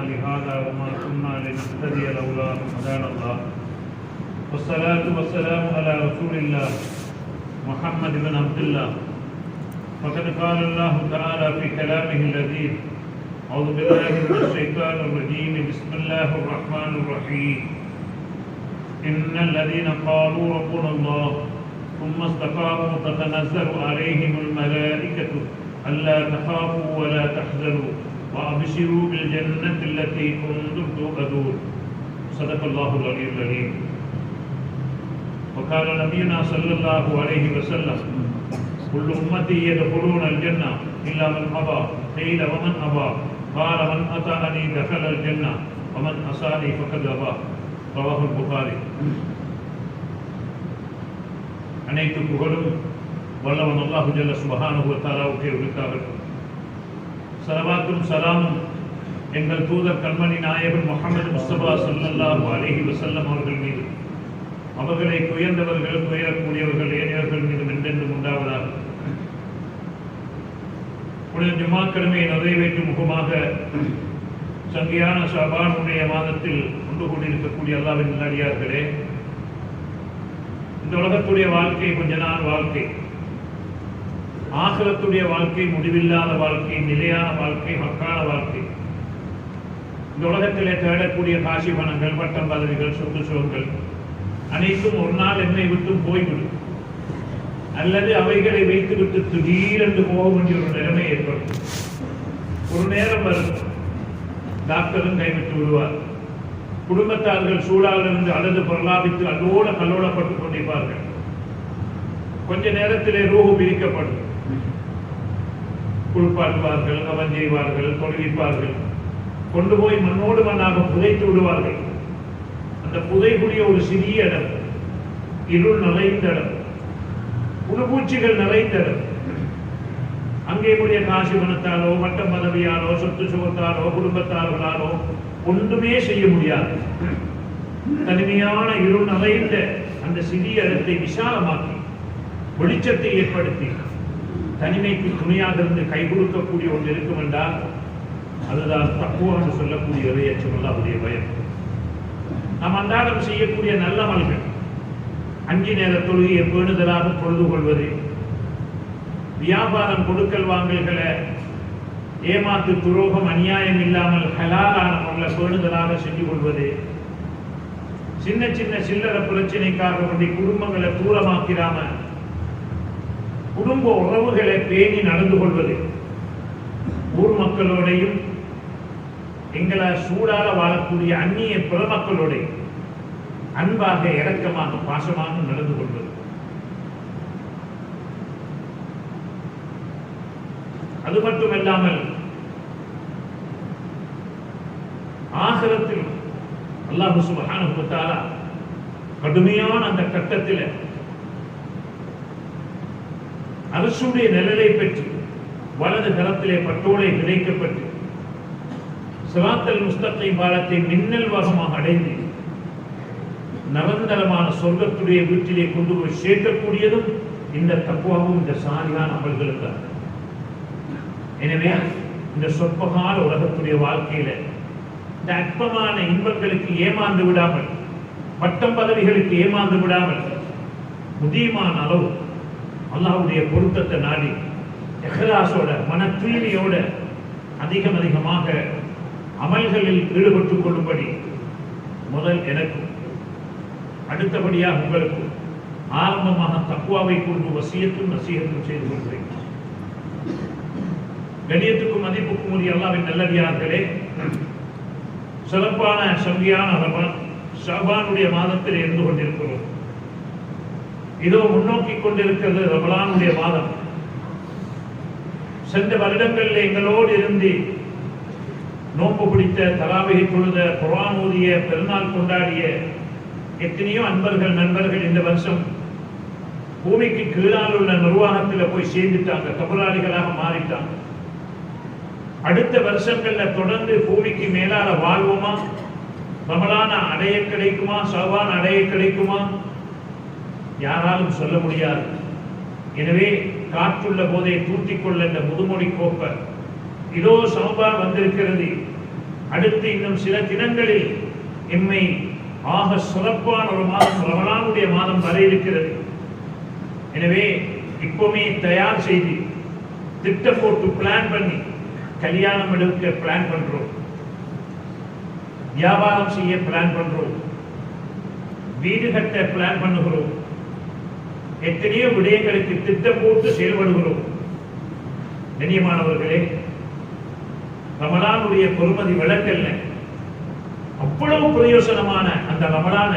لهذا وما كنا لنهتدي لولا أن هدانا الله والصلاة والسلام على رسول الله محمد بن عبد الله. فقد قال الله تعالى في كلامه اللذيذ: أعوذ بالله من الشيطان الرجيم، بسم الله الرحمن الرحيم. إن الذين قالوا ربنا الله ثم استقاموا تتنزل عليهم الملائكة ألا تخافوا ولا تحزنوا وأبشروا بالجنة التي كنتم توعدون. صدق الله العلي العظيم. وقال نبينا صلى الله عليه وسلم: كل أمتي يدخلون الجنة إلا من أبى. قيل: ومن أبى؟ قال: من أطاعني دخل الجنة ومن عصاني فقد أبى. رواه البخاري. அனைத்து புகழும் வல்லவன் அல்லாஹு ஜல்ல சுப்ஹானஹு வ தஆலாவுக்கே உரித்தாகட்டும். ஸலவாத்தும் ஸலாமும் எங்கள் தூதர் கண்மணி நாயகன் முஹம்மது முஸ்தபா ஸல்லல்லாஹு அலைஹி வஸல்லம் அவர்கள் மீது, அவர்களை துயர்ந்தவர்கள், துயரக்கூடியவர்கள், ஏனையவர்கள் மீது என்றென்றும் உண்டாவதாக. புனித ஜும்மா கடமையை நிறைவேற்றும் முகமாக சங்கியான ஷஅபானுடைய மாதத்தில் ஒன்று கூடியிருக்கக்கூடிய அல்லாஹ்வின் நல்லடியார்களே, இந்த உலகத்துடைய வாழ்க்கை கொஞ்ச நாள் வாழ்க்கை, ஆகிரத்துடைய வாழ்க்கை முடிவில்லாத வாழ்க்கை, நிலையான வாழ்க்கை, மக்கான வாழ்க்கை. இந்த உலகத்திலே தேடக்கூடிய காசி பணங்கள், பட்டம் பதவிகள், சொத்து சுகங்கள் அனைத்தும் ஒரு நாள் என்னை விட்டு போய்விடும், அல்லது அவைகளை வைத்துவிட்டு திடீரென்று போக வேண்டிய ஒரு நிலைமை ஏற்படும். ஒரு நேரம் வரும், டாக்டரும் கைவிட்டு விடுவார், குடும்பத்தார்கள் சூழலிருந்து அழுது பிரலாபித்து அதோட கல்லோடப்பட்டுக் கொண்டிருப்பார்கள். கொஞ்ச நேரத்திலே ரூஹு பிரிக்கப்படும், குளிப்பாட்டுவார்கள், அவன் செய்வார்கள், தொழுவிப்பார்கள், கொண்டு போய் மண்ணோடு மண்ணாக புதைத்து விடுவார்கள். அந்த புதைக்குரிய ஒரு சிறிய இடம், இருள் நிறைந்த இடம், புழுபூச்சிகள் நிறைந்த இடம். அங்கே கூடிய காசி பணத்தாலோ, வட்டம் பதவியாலோ, சொத்து சுகத்தாலோ, குடும்பத்தார்களாலோ ஒன்றுமே செய்ய முடியாது. தனிமையான இருள் நிறைந்த அந்த சிறிய இடத்தை விசாலமாக்கி வெளிச்சத்தை ஏற்படுத்தி தனிமைக்கு துணையாக இருந்து கை கொடுக்கக்கூடிய ஒன்று இருக்கும் என்றால் அதுதான் தக்குவா என்று சொல்லக்கூடிய இறையச்சம், அல்லாஹ்வுடைய பயம். நாம் அன்றாடம் செய்யக்கூடிய நல்ல அமல்கள், 5 நேர தொழுகையை பேணுதலாக பொழுது கொள்வது, வியாபாரம் கொடுக்கல் வாங்கல்களை ஏமாத்து துரோகம் அநியாயம் இல்லாமல் ஹலாலான முறையில் பேணுதலாக செஞ்சு கொள்வது, சின்ன சின்ன சில்லற பிரச்சனைக்காக வேண்டி குடும்பங்களை தூரமாக்கிறாம குடும்ப உறவுகளை பேணி நடந்து கொள்வது, ஊர் மக்களோடையும் எங்களை சூடால வாழக்கூடிய அந்நிய பிற மக்களோட அன்பாக, இரக்கமாக, பாசமாக நடந்து கொள்வது. அது மட்டுமல்லாமல் ஆகிரத்தில் அல்லாஹ் சுப்ஹானஹு வ தஆலா கடுமையான அந்த கட்டத்தில் அரசுடைய நிழலை பெற்று வலது கரத்திலே பட்டோலை கிடைக்கப்பட்டு சிராத்தல் முஸ்தகீம் பாலத்தை மின்னல் வேகமாக அடைந்து நிரந்தரமான சொர்க்கத்துடைய வீட்டிலே கொண்டு போய் சேர்க்கக்கூடியதும் இந்த தக்வாவும் இந்த சாலியான அமல்களும் தான். எனவே இந்த சொற்பகால உலகத்துடைய வாழ்க்கையில இந்த அற்பமான இன்பங்களுக்கு ஏமாந்து விடாமல், பட்டம் பதவிகளுக்கு ஏமாந்து விடாமல், முதியமான அளவு அல்லாஹ்வுடைய பொருத்தத்தை நாடி இஹ்லாஸோட, மன தூய்மையோட அதிகமாக அமல்களில் ஈடுபட்டுக் கொள்ளும்படி முதல் எனக்கும், அடுத்தபடியாக உங்களுக்கும் ஆரம்பமாக தக்வாவை கொண்டு வசியத்தும் நசீகத்தும் செய்து கொள்கிறேன். கண்ணியத்துக்கும் மதிப்புக்கும் உரிய அல்லாஹ்வின் நல்லடியார்களே, சிறப்பான சங்கியான ஷஅபானுடைய மாதத்தில் இருந்து கொண்டிருக்கிறோம். இதோ முன்னோக்கி கொண்டிருக்கிறது ரமலானுடைய மாதம். சென்ற வருடங்களில் எங்களோடு இருந்து நோன்பு பிடித்த, தராவிகை தொழுத, குர்ஆன் ஓதிய, பெருநாள் கொண்டாடிய எத்தனையோ அன்பர்கள், நண்பர்கள் இந்த வருஷம் பூமிக்கு கீழால் உள்ள நிர்வாகத்தில் போய் சேர்ந்துட்டாங்க, கபராளிகளாக மாறிட்டாங்க. அடுத்த வருஷங்கள்ல தொடர்ந்து பூமிக்கு மேலால வாழ்வோமா, ரமலான அடைய கிடைக்குமா, ஷஅபான் அடைய கிடைக்குமா, யாராலும் சொல்ல முடியாது. எனவே காற்றுள்ள போதை தூற்றிக்கொள்ள இந்த முதுமொழி கோப்ப, இதோ ஷஅபான் வந்திருக்கிறது, அடுத்து இன்னும் சில தினங்களில் எம்மை ஆக சிறப்பான ஒரு மாதம் ரமலானுடைய மாதம் வர இருக்கிறது. எனவே இப்போமே தயார் செய்து திட்டம் போட்டு பிளான் பண்ணி கல்யாணம் எடுக்க பிளான் பண்றோம், வியாபாரம் செய்ய பிளான் பண்றோம், வீடு கட்ட பிளான் பண்ணுகிறோம், எத்தனையோ விடயங்களுக்கு திட்டம் போட்டு செயல்படுகிறோம். கண்ணியமானவர்களே, ரமலானுடைய பொறுமதி விளக்கல்ல, அவ்வளவு பிரயோசனமான அந்த ரமலான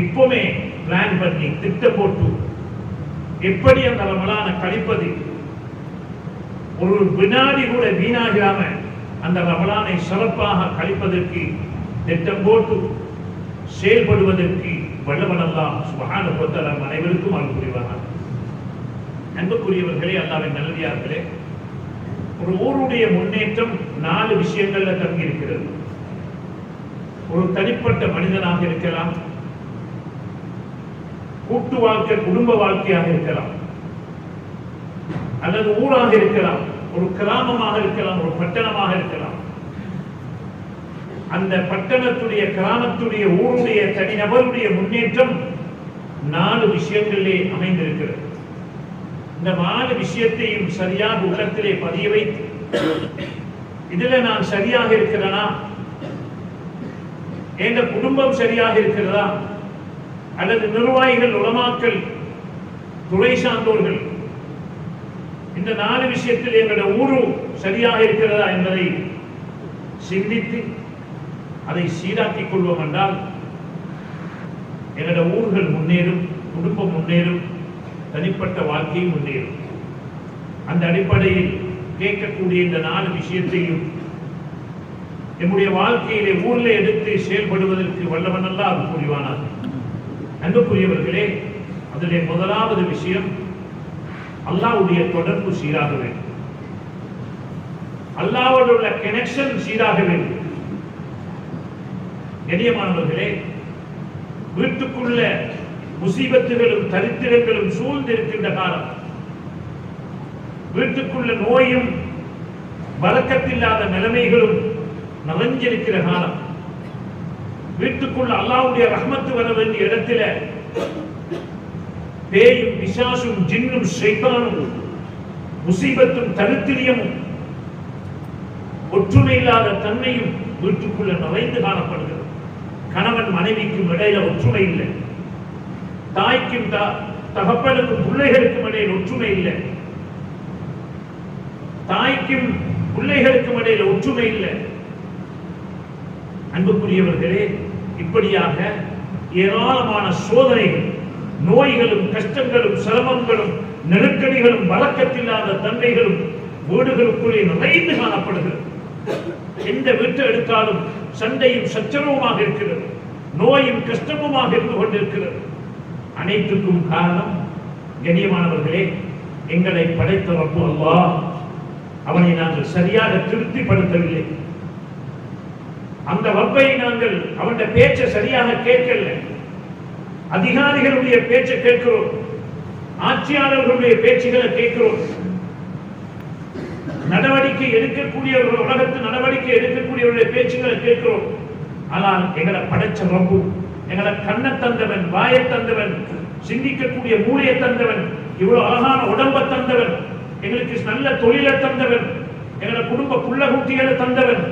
இப்போமே பிளான் பண்ணி திட்டம் போட்டு எப்படி அந்த ரமலான கழிப்பது, ஒரு வினாடி கூட வீணாகாம அந்த ரமலானை சிறப்பாக கழிப்பதற்கு திட்டம் போட்டு செயல்படுவதற்கு வல்லவன் அல்லாஹ் சுப்ஹானஹு வ தஆலா அனைவருக்கும் அருள் புரிவானாக. அன்புக்குரியவர்களே, அல்லாஹ்வின் நல்லடியார்களே, ஒரு ஊருடைய முன்னேற்றம் 4 விஷயங்கள்ல தங்கி இருக்கிறது. ஒரு தனிப்பட்ட மனிதனாக இருக்கலாம், கூட்டு வாழ்க்கை குடும்ப வாழ்க்கையாக இருக்கலாம், அல்லது ஊராக இருக்கலாம், ஒரு கிராமமாக இருக்கலாம், ஒரு பட்டணமாக இருக்கலாம். அந்த பட்டணத்துடைய, கிராமத்துடைய, ஊருடைய, தனிநபருடைய முன்னேற்றம் 4 விஷயங்களிலே அமைந்திருக்கிறது. இந்த 4 விஷயத்தையும் சரியாக உள்ளத்திலே பதிய வைத்து, இதுல நான் சரியாக இருக்கிறேனா, எங்க குடும்பம் சரியாக இருக்கிறதா, அல்லது நிர்வாகிகள், உலமாக்கள், துறை சார்ந்தோர்கள், இந்த 4 விஷயத்தில் எங்களுடைய ஊரு சரியாக இருக்கிறதா என்பதை சிந்தித்து அதை சீராக்கிக் கொள்வோம் என்றால் எங்களுடைய ஊர்கள் முன்னேறும், குடும்பம் முன்னேறும், தனிப்பட்ட வாழ்க்கை முன்னேறும். அந்த அடிப்படையில் கேட்கக்கூடிய இந்த 4 விஷயத்தையும் நம்முடைய வாழ்க்கையிலே ஊரில் எடுத்து செயல்படுவதற்கு வல்லவன் அல்லாஹ் புரிவானார். அன்புக்குரியவர்களே, அதிலே முதலாவது விஷயம் அல்லாஹ்வுடைய தொடர்பு சீராக வேண்டும், அல்லாஹ்வோடு உள்ள கனெக்ஷன் சீராக வேண்டும். கண்ணியமானவர்களே, வீட்டுக்குள்ள முசீபத்துகளும் தரித்திரங்களும் சூழ்ந்திருக்கின்ற காலம், வீட்டுக்குள்ள நோயும் பரக்கத்தில்லாத நிலைமைகளும் நிறைஞ்சிருக்கிற காலம், வீட்டுக்குள்ள அல்லாஹ்வுடைய ரஹ்மத்து வர வேண்டிய இடத்துல பேயும் பிசாசும் ஜின்னும் ஷைத்தானும் முசீபத்தும் தரித்திரியமும் ஒற்றுமை இல்லாத தன்மையும் வீட்டுக்குள்ள நிறைந்து காணப்படுகிறது. கணவன் மனைவிக்கும் இடையில ஒற்றுமை இல்லை, தாய்க்கும் தகப்பனுக்கும் பிள்ளைகளுக்கும் இடையில் ஒற்றுமை இல்லை, தாய்க்கும் பிள்ளைகளுக்கும் இடையில ஒற்றுமை இல்லை. அன்புக்குரியவர்களே, இப்படியாக ஏராளமான சோதனைகள், நோய்களும், கஷ்டங்களும், சிரமங்களும், நெருக்கடிகளும், வழக்கத்தில்லாத தன்மைகளும் வீடுகளுக்குள்ளே நிறைந்து காணப்படுகிறது. எந்த வீட்டை எடுத்தாலும் சண்டையும் சச்சரவுமாக இருக்கிறது, நோயும் கஷ்டமுமாக இருந்து கொண்டிருக்கிறது. அனைத்துக்கும் காரணம் கண்ணியமானவர்களே, எங்களை படைத்த ரப்பு அல்லாஹ், அவனை நாங்கள் சரியாக திருப்திப்படுத்தவில்லை. அந்த ரப்பை நாங்கள் அவனுடைய பேச்சை சரியாக கேட்கல. அதிகாரிகளுடைய பேச்சை கேட்கிறோம், ஆட்சியாளர்களுடைய பேச்சுகளை கேட்கிறோம், நடவடிக்கை எடுக்கக்கூடிய உலகத்து நடவடிக்கை எடுக்கக்கூடியவருடைய பேச்சுகளை கேட்கிறோம். ஆனால் எங்களை படைச்ச ரப்பு, எங்களை கண்ணை தந்தவன், வாயை தந்தவன், சிந்திக்கக்கூடிய மூளையை தந்தவன், இவ்வளவு அழகான உடம்பை தந்தவன், எங்களுக்கு நல்ல தொழிலை தந்தவன், எங்களை குடும்ப புள்ள குட்டிகளை தந்தவன்,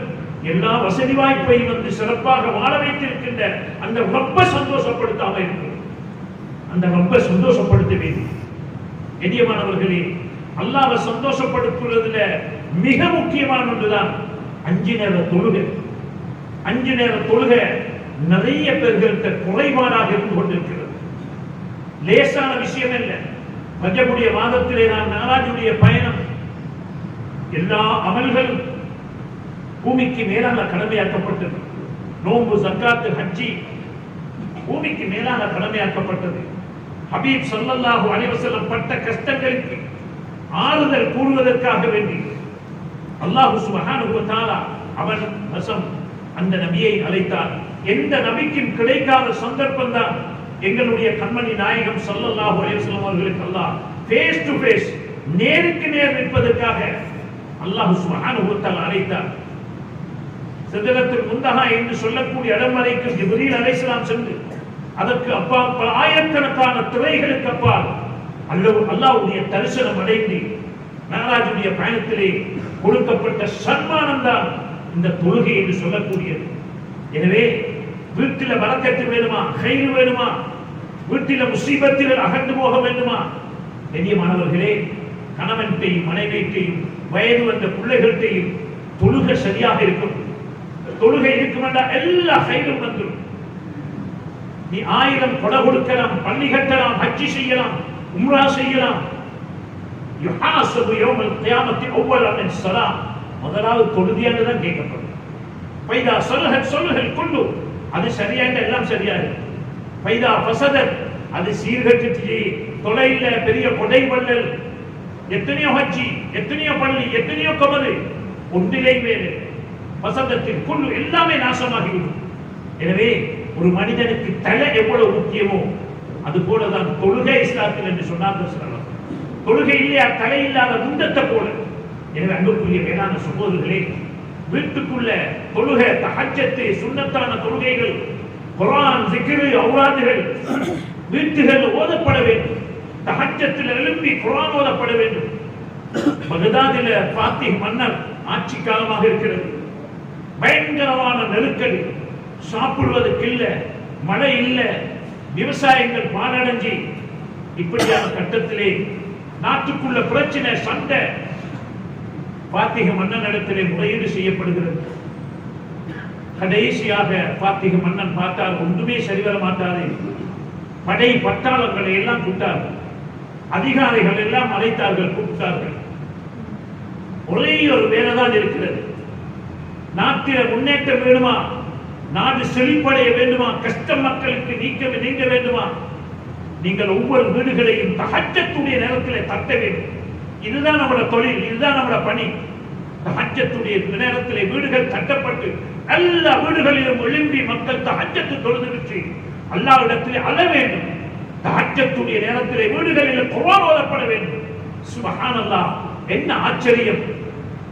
எல்லா வசதி வாய்ப்பையும் வந்து சிறப்பாக வாழ வைத்திருக்கின்ற அந்த ரப்பை சந்தோஷப்படுத்தாம இருக்கிறோம். அந்த ரப்பை சந்தோஷப்படுத்த வேண்டும். கண்ணியமானவர்களே, அல்லாஹ்வை சந்தோஷப்படுத்துவதில் மிக முக்கியமான ஒன்றுதான் 5 நேர தொழுகை. 5 நேர தொழுகை நிறைய பேர்களுக்கு குறைபாடாக இருந்து கொண்டிருக்கிறது. லேசான விஷயம் இல்லை. ரஜபுடைய மாதத்திலே நான் நாராஜுடைய பயணம், எல்லா அமல்களும் பூமிக்கு மேலான கடமையாக்கப்பட்டது. நோன்பு, ஜக்காத்து, ஹஜ்ஜி பூமிக்கு மேலான கடமையாக்கப்பட்டது. ஹபீப் ஸல்லல்லாஹு அலைஹி வஸல்லம் பட்ட கஷ்டங்களுக்கு ஆறுதல் கூறுவதற்காக வேண்டி அல்லாஹ் சுப்ஹானஹு வ தஆலா அவன் வசம் அந்த நபியை அழைத்தார். எந்த நபிக்கும் கிடைக்காத சந்தர்ப்பம் தான் எங்களுடைய கண்மணி நாயகம் ஸல்லல்லாஹு அலைஹி வஸல்லம் அவர்களுக்கு அல்லாஹ் ஃபேஸ் டு ஃபேஸ், நேருக்கு நேர் நிற்பதற்காக அல்லாஹ் சுப்ஹானஹு வ தஆலா அழைத்தார். சிதறத்துல் முந்தஹா என்று சொல்லக்கூடிய இடம் வரைக்கும் ஜிப்ரீல் அலைஹிஸ்ஸலாம் சென்று அதற்கு அப்பால் பல ஆயிரக்கணக்கான துறைகளுக்கு அப்பால் அல்லாஹ்வுடைய தரிசனம் அடைந்து மேராஜுடைய பயணத்திலே கொடுக்கப்பட்ட சன்மானம் தான் இந்த தொழுகை என்று சொல்லக்கூடியது. எனவே வீட்டில் பரக்கத்து வேணுமா, கைது வேணுமா, வீட்டில் முசீபத்தில் அகன்று போக வேண்டுமா, கண்ணியமானவர்களே, கணவன்கிட்டையும் மனைவியையும் வயது வந்த பிள்ளைகள்கிட்டையும் தொழுகை சரியாக இருக்கும். தொழுகை இருக்கும் என்றால் எல்லா கைதும் வந்துடும். நீ 1000 கொடை கொடுக்கலாம், பள்ளி கட்டலாம், ஹஜ்ஜி செய்யலாம், உம்ரா செய்யலாம். யுஹாஸபு யௌமல் கியாமத்தி அவ்வலன் மின் ஸலா, முதலாவது தொழுகையால தான் கேட்கப்படும். பைதா சொல்லுகள் கொண்டு அது சரியாக எல்லாம் சரியாக. பைதா ஃபஸதத் அது சீர்கட்டு தொலைல பெரிய கொடை வள்ளல், எத்தனையோ ஹஜ்ஜி, எத்தனையோ பள்ளி, எத்தனையோ கமரு, ஒன்றிலே வேறு ஃபஸதத்தில் குல்லு எல்லாமே நாசமாகிவிடும். எனவே ஒரு மனிதனுக்கு தலை எவ்வளவு முக்கியமோ அது போலதான் தொழுகை இஸ்லாத்தில் என்று சொன்னார்கள் சொல்லலாம். தொழுகை இல்லையா தலை இல்லாத முண்டத்தை போல. எனவே அன்புக்குரிய மேலான சகோதரர்களே, வீட்டுக்குள்ள தொழுகை, தஹஜ்ஜத், சுன்னத்தான தொழுகைகள், குர்ஆன், zikr, ஔராதுகள் வீட்டுகள் ஓதப்பட வேண்டும். தஹஜ்ஜத்தில் எழும்பி குர்ஆன் ஓதப்பட வேண்டும். பகதாதில் ஃபாத்திஹ் மன்னர் ஆட்சி காலமாக இருக்கிறது. பயங்கரமான நெருக்கடி, சாப்பிடுவதற்கு இல்ல, மழை இல்ல, விவசாயங்கள் பாழடைஞ்சி இப்படியான கட்டத்திலே நாட்டுக்குள்ள பிரச்சனை, சண்டை. ஃபாத்திஹ் மன்னன் இடத்திலே முறையீடு செய்யப்படுகிறது. கடைசியாக ஃபாத்திஹ் மன்னன் பார்த்தால் ஒன்றுமே சரிவர மாட்டாது. படை பட்டாளங்களை எல்லாம் கூட்டார்கள், அதிகாரிகள் எல்லாம் அழைத்தார்கள், கூப்பிட்டார்கள். ஒரே ஒரு வேலைதான் இருக்கிறது. நாட்டில முன்னேற்றம் வேணுமா, நாடு செழிப்படைய வேண்டுமா, கஷ்டம் மக்களுக்கு நீங்க வேண்டுமா, நீங்கள் ஒவ்வொரு வீடுகளையும் தஹஜ்ஜத்துடைய நேரத்தில் தட்ட வேண்டும். இதுதான் நம்முடைய தொழில், இதுதான் நம்முடைய பணி. தஹஜ்ஜத்துடைய நேரத்திலே வீடுகள் தட்டப்பட்டு எல்லா வீடுகளிலும் எழும்பி மக்கள் தஹஜ்ஜத் தொழுதுவிட்டு அல்லாஹ்விடத்திலே அழ வேண்டும். தஹஜ்ஜத்துடைய நேரத்திலே வீடுகளில் குர்ஆன் ஓதப்பட வேண்டும். சுப்ஹானல்லாஹ், என்ன ஆச்சரியம்!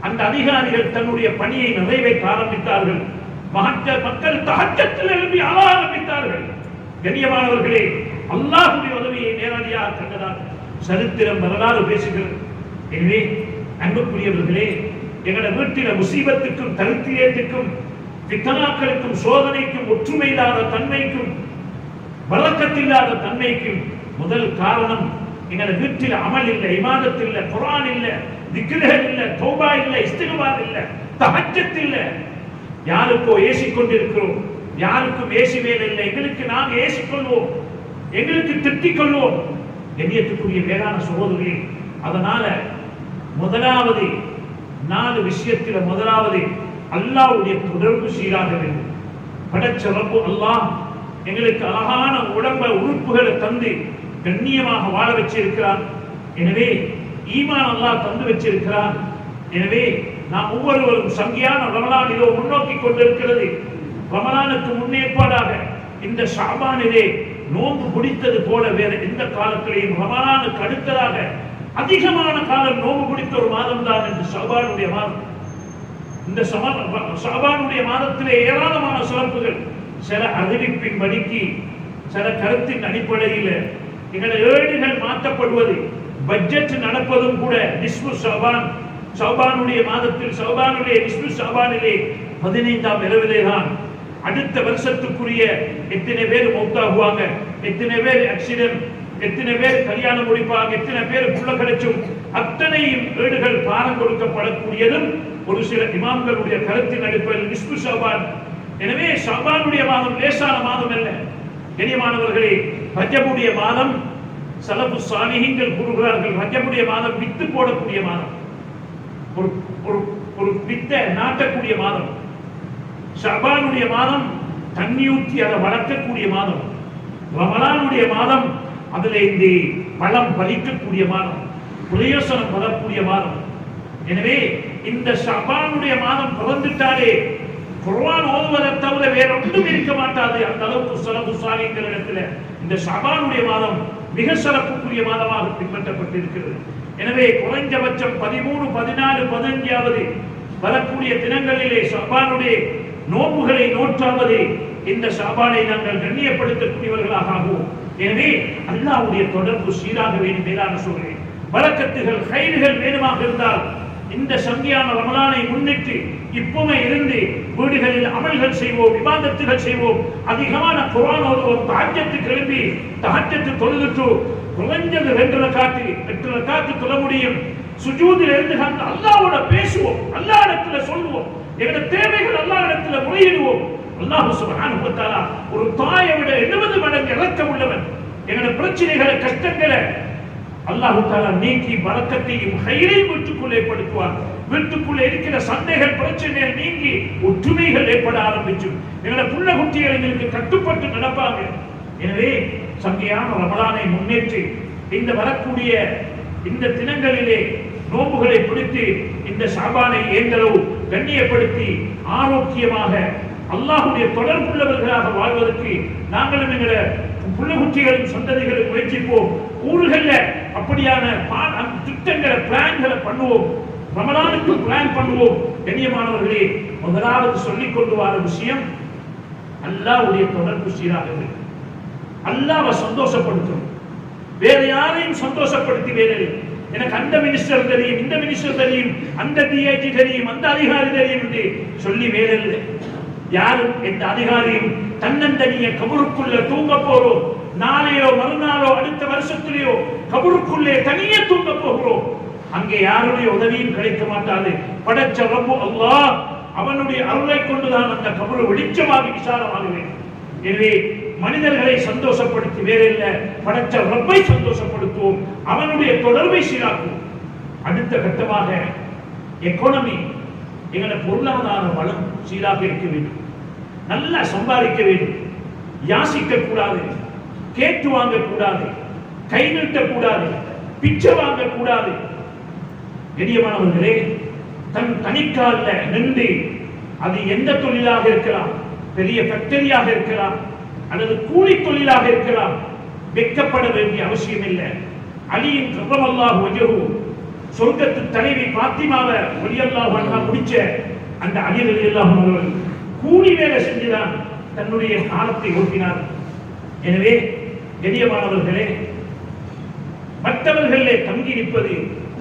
அந்த அதிகாரிகள் தன்னுடைய பணியை நிறைவேற்ற ஆரம்பித்தார்கள். மக்கள் தஹஜ்ஜத்தில் எழும்பி அழ ஆரம்பித்தார்கள். கண்ணியமானவர்களே, அல்லாஹ்வுடைய உதவியை நேரடியாக கண்டதால் சரித்திரம் வரலாறு பேசுகிறது. எனவே அன்புக்குரியவர்களே, எங்களோட வீட்டில முசீபத்துக்கும் தரித்திரத்துக்கும் ஃபித்னாக்களுக்கும் சோதனைக்கும் ஒற்றுமை இல்லாத தன்மைக்கும் பரக்கத்தில்லாத தன்மைக்கும் முதல் காரணம் எங்களோட வீட்டில் அமல் இல்லை, இபாதத் இல்லை, குர்ஆன் இல்லை, திக்ருகள் இல்லை, தௌபா இல்லை, இஸ்திக்பார் இல்லை, தஹஜ்ஜத் இல்லை. யாருக்கோ ஏசிக்கொண்டிருக்கிறோம், யாருக்கும் ஏசி வேலை இல்லை. எங்களுக்கு நாங்கள் ஏசிக்கொள்வோம், எங்களுக்கு திட்டிக் கொள்வோம். கண்ணியத்துக்குரிய மேலான சகோதரர்களே, அதனால முதலாவது 4 விஷயத்தில் முதலாவது அல்லாஹ்வுடைய தொடர்பு சீராக வேண்டும். படைச்ச ரப்பு அல்லாஹ் எங்களுக்கு அழகான உடம்ப உறுப்புகளை தந்து கண்ணியமாக வாழ வச்சிருக்கிறான். எனவே ஈமான் அல்லாஹ் தந்து வச்சிருக்கிறான். எனவே நாம் ஒவ்வொருவரும் சங்கியான ரமலான் இதோ முன்னோக்கி கொண்டிருக்கிறது. ரமலானுக்கு முன்னேற்பாடாக இந்த ஷாபானிலே நோன்பு பிடித்தது போல வேற எந்த காலத்திலேயும் ரமலானுக்கு அடுத்ததாக அதிகமான காலம் நோன்பு பிடித்த ஒரு மாதம் தான் இந்த ஷாபானுடைய மாதம். இந்த ஷாபானுடைய மாதத்திலே ஏராளமான சிறப்புகள். சில அறிவிப்பின் படிக்கு, சில கருத்தின் அடிப்படையில் எங்களை ஏடுகள் மாற்றப்படுவது, பட்ஜெட் நடப்பதும் கூட நிஸ்பு ஷாபான், ஷாபானுடைய மாதத்தில், ஷாபானுடைய நிஸ்பு ஷாபானிலே 15ஆம் இரவிலே தான் அடுத்த வருஷத்துக்குரிய எத்தனை பேர் மௌத்தாகுவாங்க, எத்தனை பேர் ஆக்சிடென்ட், எத்தனை பேர் கல்யாணம் முடிப்பாங்க, எத்தனை பேர் புள்ள கிடைச்சும் அத்தனையும் ஏடுகள் பாரம் கொடுக்கப்படக்கூடியதும் ஒரு சில இமாம்களுடைய கருத்தின் அடிப்படையில் நிஸ்பு ஷாபான். எனவே ஷாபானுடைய மாதம் லேசான மாதம் அல்ல. கண்ணியமானவர்களே, ரஜபுடைய மாதம் சலஃபு சாலிஹீன்கள் கூறுகிறார்கள், ரஜபுடைய மாதம் வித்து போடக்கூடிய மாதம், ஒரு வித்தை நாட்டக்கூடிய மாதம். ஷாபானுடைய மாதம் தண்ணி ஊற்றி அதை வளர்க்கக்கூடிய மாதம். ரமலானுடைய மாதம் அதில் இந்த பழம் பலிக்கக்கூடிய மாதம், பிரயோசனம் வரக்கூடிய மாதம். எனவே இந்த ஷாபானுடைய மாதம் பிறந்துட்டாலே குர்ஆன் ஓதுவதை தவிர வேற ஒன்றும் இருக்க மாட்டாது. அந்த அளவுக்கு சலஃபு சாலிஹீன்கள் இடத்துல இந்த ஷாபானுடைய மாதம் மிக சிறப்புக்குரிய மாதமாக பின்பற்றப்பட்டிருக்கிறது. எனவே குறைஞ்சபட்சம் 13, 14, 15 வரக்கூடிய தினங்களிலே ஷாபானுடைய நோன்புகளை நோற்றாவது இந்த ஷாபானை நாங்கள் கண்ணியப்படுத்தக்கூடியவர்களாக ஆகுவோம். எனவே அல்லாஹ்வுடைய தொடர்பு சீராக வேண்டும். மேலான சொல்கிறேன், பரக்கத்துகள் கைதுகள் வேணுமாக இருந்தால் இந்த சங்கியான ரமலானை முன்னிட்டு இப்போமே இருந்து வீடுகளில் அமல்கள் செய்வோம், இபாதத்துகள் செய்வோம், அதிகமான குர்ஆன் ஓதுவோம், தஹஜ்ஜுக்கு எழுப்பி தஹஜ்ஜுக்கு தொழுதுட்டு குறைஞ்சது 2 ரக்காத்து 8 ரக்காத்து தொழ முடியும். சுஜூதில் இருந்து அல்லாஹ்வோட பேசுவோம், அல்லாஹ்விடத்துல சொல்வோம், எங்களுடைய தேவைகள் அல்லாஹ்விடத்துல முறையிடுவோம். அல்லாஹ் சுப்ஹானஹு வ தஆலா ஒரு தாயை விட 70 மடங்கு இரக்கம் உள்ளவன். எங்களுடைய பிரச்சனைகளை கஷ்டங்களை அல்லாஹ் தஆலா நீக்கி பரக்கத்தையும் ஹைரையும் வீட்டுக்குள்ளே ஏற்படுத்துவார். வீட்டுக்குள்ளே இருக்கிற சண்டைகள் பிரச்சனைகள் நீங்கி ஒற்றுமைகள் ஏற்பட ஆரம்பிக்கும். எங்களுடைய புள்ள குட்டிகள் எங்களுக்கு கட்டுப்பட்டு நடப்பாங்க. எனவே சங்கையான ரமலானை முன்னேற்றி இந்த வரக்கூடிய இந்த தினங்களிலே நோன்புகளை பிடித்து இந்த ஷாபானை ஏந்தளவு கண்ணியப்படுத்தி ஆரோக்கியமாக அல்லாஹ்வுடைய தொடர்புள்ளவர்களாக வாழ்வதற்கு நாங்களும் எங்களுடைய புள்ளகுட்டிகளின் சந்ததிகளை முயற்சிப்போம். ஊர்களில் அப்படியான திட்டங்களை பிளான்களை பண்ணுவோம். ரமலானுக்கு பிளான் பண்ணுவோம். கண்ணியமானவர்களே, முதலாவது சொல்லிக் கொண்டு வர விஷயம் அல்லாஹ்வுடைய தொடர்பு சீராக இருக்கு. அல்லாஹ்வை சந்தோஷப்படுத்தணும். வேற யாரையும் சந்தோஷப்படுத்தி வேறு எனக்கு அந்த மினிஸ்டர் தெரியும், இந்த மினிஸ்டர் தெரியும், அந்த டிஐஜி தெரியும், அந்த அதிகாரி தெரியும் என்று சொல்லி வேறில்லை. யாரும் எந்த அதிகாரியும் தன்னந்தனிய கபருக்குள்ள தூங்க போறோம், நாளையோ மறுநாளோ அடுத்த வருஷத்திலேயோ கபருக்குள்ளே தனியே தூங்க போகிறோம். அங்கே யாருடைய உதவியும் கிடைக்க மாட்டாது. படைச்ச ரப்பு அல்லாஹ், அவனுடைய அருளை கொண்டுதான் அந்த கபரு வெளிச்சமாக விசாலமாக வேண்டும். எனவே மனிதர்களை சந்தோஷப்படுத்தி வேறில்லை, படைச்ச ரப்பை சந்தோஷப்படுத்துவோம், அவனுடைய தொடர்பை சீராக்குவோம். அடுத்த கட்டமாக எக்கானமி, எங்களை பொருளாதார வளம் சீராக இருக்க வேண்டும். நல்லா சம்பாதிக்க வேண்டும். யாசிக்க கூடாது, கேட்டு வாங்க கூடாது, கை நீட்ட கூடாது, பிச்சை வாங்க கூடாது. கண்ணியமானவர்களே, தன் தனிக்கால நின்று அது எந்த தொழிலாக இருக்கலாம், பெரிய ஃபேக்டரியாக இருக்கலாம் அல்லது கூலி தொழிலாக இருக்கலாம், வெட்கப்பட வேண்டிய அவசியம் இல்லை. அலியின் கர்ரமல்லாஹு வஜ்ஹு, சொர்க்கத்து தலைவி பாத்திமாவை ரலியல்லாஹு அன்ஹா முடிச்ச அந்த அலி ரலியல்லாஹு அவர்கள் கூலி வேலை செஞ்சுதான் தன்னுடைய காலத்தை ஓட்டினார். எனவே கண்ணியமானவர்களே, மற்றவர்களே தங்கி நிற்பது,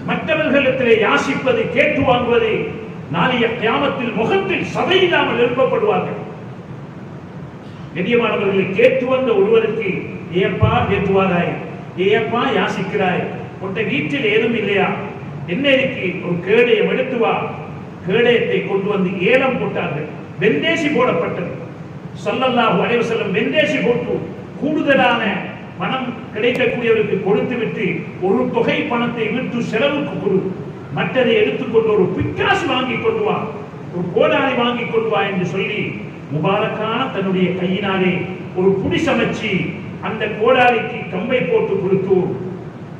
மற்றவர்களிடத்திலே யாசிப்பது, கேட்டு வாங்குவது நாளைய கியாமத்தில் முகத்தில் சதையில்லாமல் எழுப்பப்படுவார்கள். கண்ணியமானவர்களை, கேட்டு வந்த ஒருவருக்கு ஏப்பா கேட்டுவாராய், ஏப்பா யாசிக்கிறாய், உன்ட வீட்டில் ஏதும் இல்லையா, என்ன இருக்கு, ஒரு கேடயம் எடுத்து வா. கேடயத்தை கொண்டு வந்து ஏலம் போட்டார்கள். வெந்தேசி போடப்பட்டது. ஸல்லல்லாஹு அலைஹி வஸல்லம் வெந்தேசி போட்டு கூடுதலான பணம் கிடைக்கக்கூடியவருக்கு கொடுத்து விட்டு ஒரு தொகை பணத்தை விட்டு செலவுக்கு கொடு, மற்றதை எடுத்துக்கொண்டு ஒரு பிக்காசு வாங்கி கொண்டு வா, ஒரு கோடாரி வாங்கி கொண்டு வா என்று சொல்லி முபாரக்கான தன்னுடைய கையினாலே ஒரு புடி சமைச்சு அந்த கோடாரிக்கு கம்பை போட்டு கொடுத்து,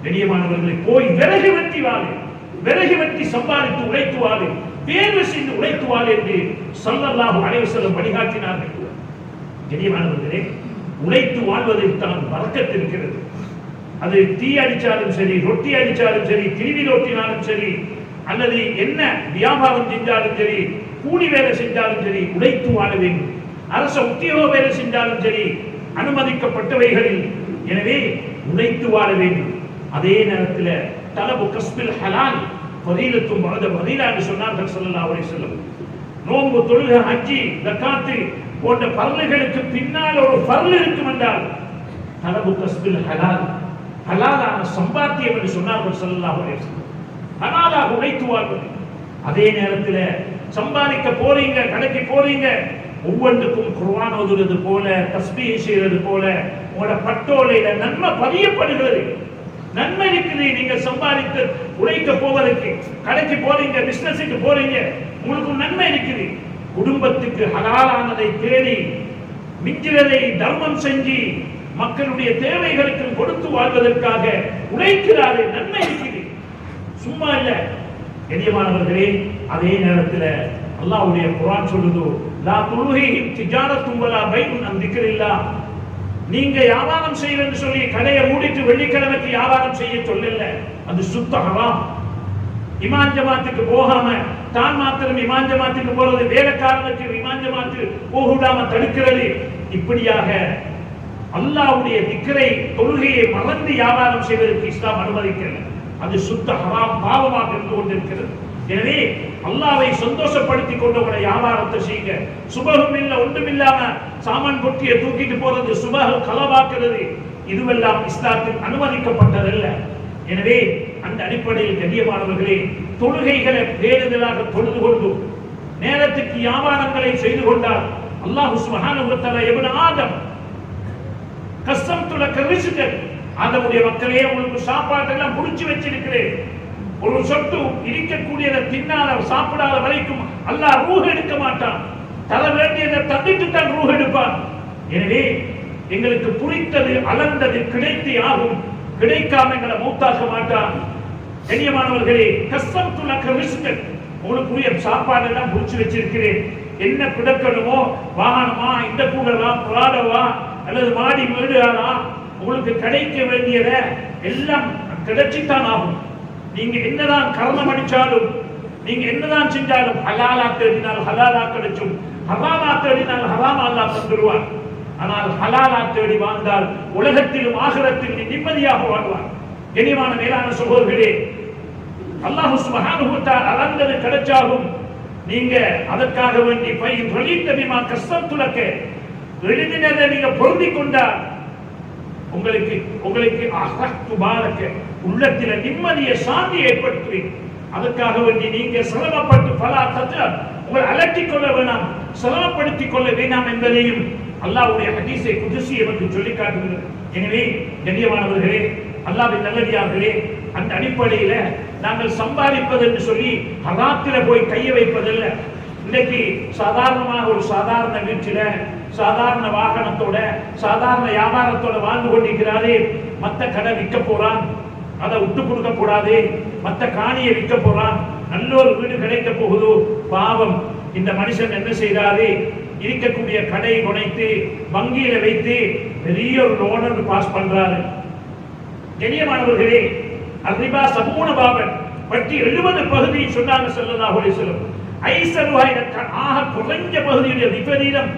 கண்ணியமானவர்களை, போய் விறகு வெட்டி வாழு, விறகு வெட்டி சம்பாதித்து உழைத்து வாழு, வேர்வை செய்து உழைத்து வாழு என்று ஸல்லல்லாஹு அலைஹி வஸல்லம் வழிகாட்டினார்கள். கண்ணியமானவர்களே, உழைத்து வாழ்வதில் தான் பரக்கத் இருக்கிறது. அது தீ அடிச்சாலும் சரி, ரொட்டி அடிச்சாலும் சரி, திருவி ரொட்டினாலும் சரி, அல்லது என்ன வியாபாரம் செஞ்சாலும் சரி, கூலி வேலை செஞ்சாலும் சரி, உழைத்து வாழ வேண்டும். அரச உத்தியோக வேலை செஞ்சாலும் சரி, அனுமதிக்கப்பட்டவைகளில். எனவே உழைத்து வாழ வேண்டும். அதே நேரத்தில் தலபு கஸ்பில் ஹலால் ஃபதீலத்தும் பஅத ஃபதீலா என்று சொன்னார்கள் ஸல்லல்லாஹு அலைஹி வஸல்லம். நோன்பு, தொழுகை, ஹஜ்ஜி, ஜகாத் போன்ற ஃபர்லுகளுக்கு பின்னால் ஒரு ஃபர்ல் இருக்கும் என்றால் தலபு கஸ்பில் ஹலால், ஹலாலான சம்பாத்தியம் என்று சொன்னார்கள் ஸல்லல்லாஹு அலைஹி வஸல்லம். ஹலாலாக உழைத்து வாழ்வது. அதே நேரத்தில் சம்பாதிக்க போறீங்க, கடைக்கு போறீங்க, ஒவ்வொன்றுக்கும் குர்ஆன் ஓதுறது போல, தஸ்பீஹ் செய்யறது போல உங்களோட பட்டோலையில நன்மை பதியப்படுகிறது. நன்மை இருக்குது. நீங்க சம்பாதித்து உழைக்க போவதற்கு, கடைக்கு போறீங்க, பிசினஸுக்கு போறீங்க, உங்களுக்கு நன்மை இருக்குது. குடும்பத்துக்கு ஹலாலானதை தேடி மிஞ்சிறதை தர்மம் செஞ்சு மக்களுடைய தேவைகளுக்கு கொடுத்து வாழ்வதற்காக உழைக்கிறாரு, நன்மை இருக்குது. சும்மா இல்ல. கண்ணியமானவர்களே, அதே நேரத்தில் அல்லாஹ்வுடைய குர்ஆன் சொல்லுது, லா துல்ஹிஹிம் திஜாரத்தும் வலா பைஉன் அன் திக்ரில்லாஹ். நீங்க வியாபாரம் செய்யறன்னு சொல்லி கடையை மூடிட்டு வெள்ளிக்கிழமைக்கு வியாபாரம் செய்ய சொல்லல, அது சுத்த ஹராம். இமாம் ஜமாத்துக்கு போகாம தான் மாத்திரம் இமாம் ஜமாத்துக்கு போறது, வேலைக்காரனுக்கு இமாம் ஜமாத்து போகவிடாம தடுக்கிறது. இப்படியாக அல்லாஹ்வுடைய திக்ரை, தொழுகையை மறந்து வியாபாரம் செய்வதற்கு இஸ்லாம் அனுமதிக்கிறது. அது சுத்த ஹராம், பாவமாக இருந்து கொண்டிருக்கிறது. எனவே அல்லாஹ்வை சந்தோஷப்படுத்திக் கொண்டவங்க வியாபாரத்தை செய்யுங்க. சுபகம் இல்ல, ஒன்றும் இல்லாம சாமான் பொட்டியை தூக்கிட்டு போறது, சுபகம் களவாக்குறது, இதுவெல்லாம் இஸ்லாத்தில் அனுமதிக்கப்பட்டதல்ல. எனவே அந்த அடிப்படையில் கண்ணியமானவர்களே, தொழுகைகளை பேருதலாக தொழுது கொண்டு நேரத்துக்கு வியாபாரங்களை செய்து கொண்டால் அல்லாஹ் சுப்ஹானஹு வ தஆலா இப்னு ஆதம் கஸ்ஸம்து லக ரிஸ்கன், ஆதமுடைய மக்களே உங்களுக்கு சாப்பாட்டெல்லாம் புடிச்சு வச்சிருக்கிறேன், ஒரு சொட்டு இருக்கக்கூடியதை தின்னாத சாப்பிடாத வரைக்கும் அல்லாஹ் ரூஹ் எடுக்க மாட்டான், தர வேண்டியதை தந்துட்டு தான் ரூஹ் எடுப்பான். எனவே எங்களுக்கு புரித்தது அளந்தது கிடைத்தே ஆகும், கிடைக்காம எங்களை மௌத்தாக்க மாட்டான். கண்ணியமானவர்களே, கஸ்ஸம்து லக ரிஸ்கன், உங்களுக்குரிய சாப்பாடு எல்லாம் புடிச்சு வச்சிருக்கிறேன், என்ன கிடக்கணுமோ, வாகனமா, இந்த கூடவா, பிராடவா அல்லது மாடி வீடுகளா, உங்களுக்கு கிடைக்க வேண்டியதை எல்லாம் கிடைச்சித்தான் ஆகும். நீங்க என்னதான் கர்மம் அடிச்சாலும், நீங்க என்னதான் செஞ்சாலும், ஹலாலா தேடினால் ஹலாலா கிடைச்சும், ஹராமா தேடினால் ஹராமா அல்லாஹ் தந்துடுவார். ஆனால் ஹலாலா தேடி வாழ்ந்தால் உலகத்திலும் ஆகிரத்திலும் நிம்மதியாக வாழ்வார். கண்ணியமான மேலான சகோதரர்களே, அல்லாஹ் சுப்ஹானஹு வ தஆலா அளந்தது கிடைச்சாகும். நீங்க அதற்காக வேண்டி பை ரலீத பிமா கஸ்ஸம்து லக, எழுதினதை நீங்க பொருந்திக் கொண்டால் உங்களுக்கு அஹ்து பாரக, உள்ளத்தில் நிம்மதியை சாந்தி ஏற்படுத்துவீங்க. அதற்காக வேண்டி நீங்க சிரமப்பட்டு பல உங்களை அலட்டிக் கொள்ள வேணாம், சிரமப்படுத்திக் கொள்ள வேண்டாம் என்பதையும் அல்லாஹ்வுடைய ஹதீஸை குதுஸி நமக்கு சொல்லி காட்டுகிறது. எனவே கண்ணியமானவர்களே, அல்லாஹ்வின் நல்லடியார்களே, அந்த அடிப்படையில நாங்கள் சம்பாதிப்பது என்று சொல்லி ஹராத்தில போய் கைய வைப்பதில்லை. இன்னைக்கு சாதாரணமாக ஒரு சாதாரண வீட்டில சாதாரண வாகனத்தோட சாதாரண வியாபாரத்தோட வாழ்ந்து கொண்டிருக்கிறாரே, மத்த கடை விற்க போறான், அதை விட்டு கொடுக்க கூடாது, மத்த காணியை விற்க போறான், நல்ல ஒரு வீடு கிடைக்க போகுது, பாவம் இந்த மனுஷன் என்ன செய்யறாரு, இருக்கக்கூடிய கடை குணைத்து வங்கியில வைத்து பெரிய ஒரு லோன் பாஸ் பண்றாரு. கண்ணியமானவர்களே, அர்ரிபா சபூன பாபன், வட்டி 70 பகுதி சொன்னாங்க ஸல்லல்லாஹு அலைஹி வஸல்லம். ஐஸருஹா, ஆக குறைஞ்ச பகுதியுடைய விபரீதம்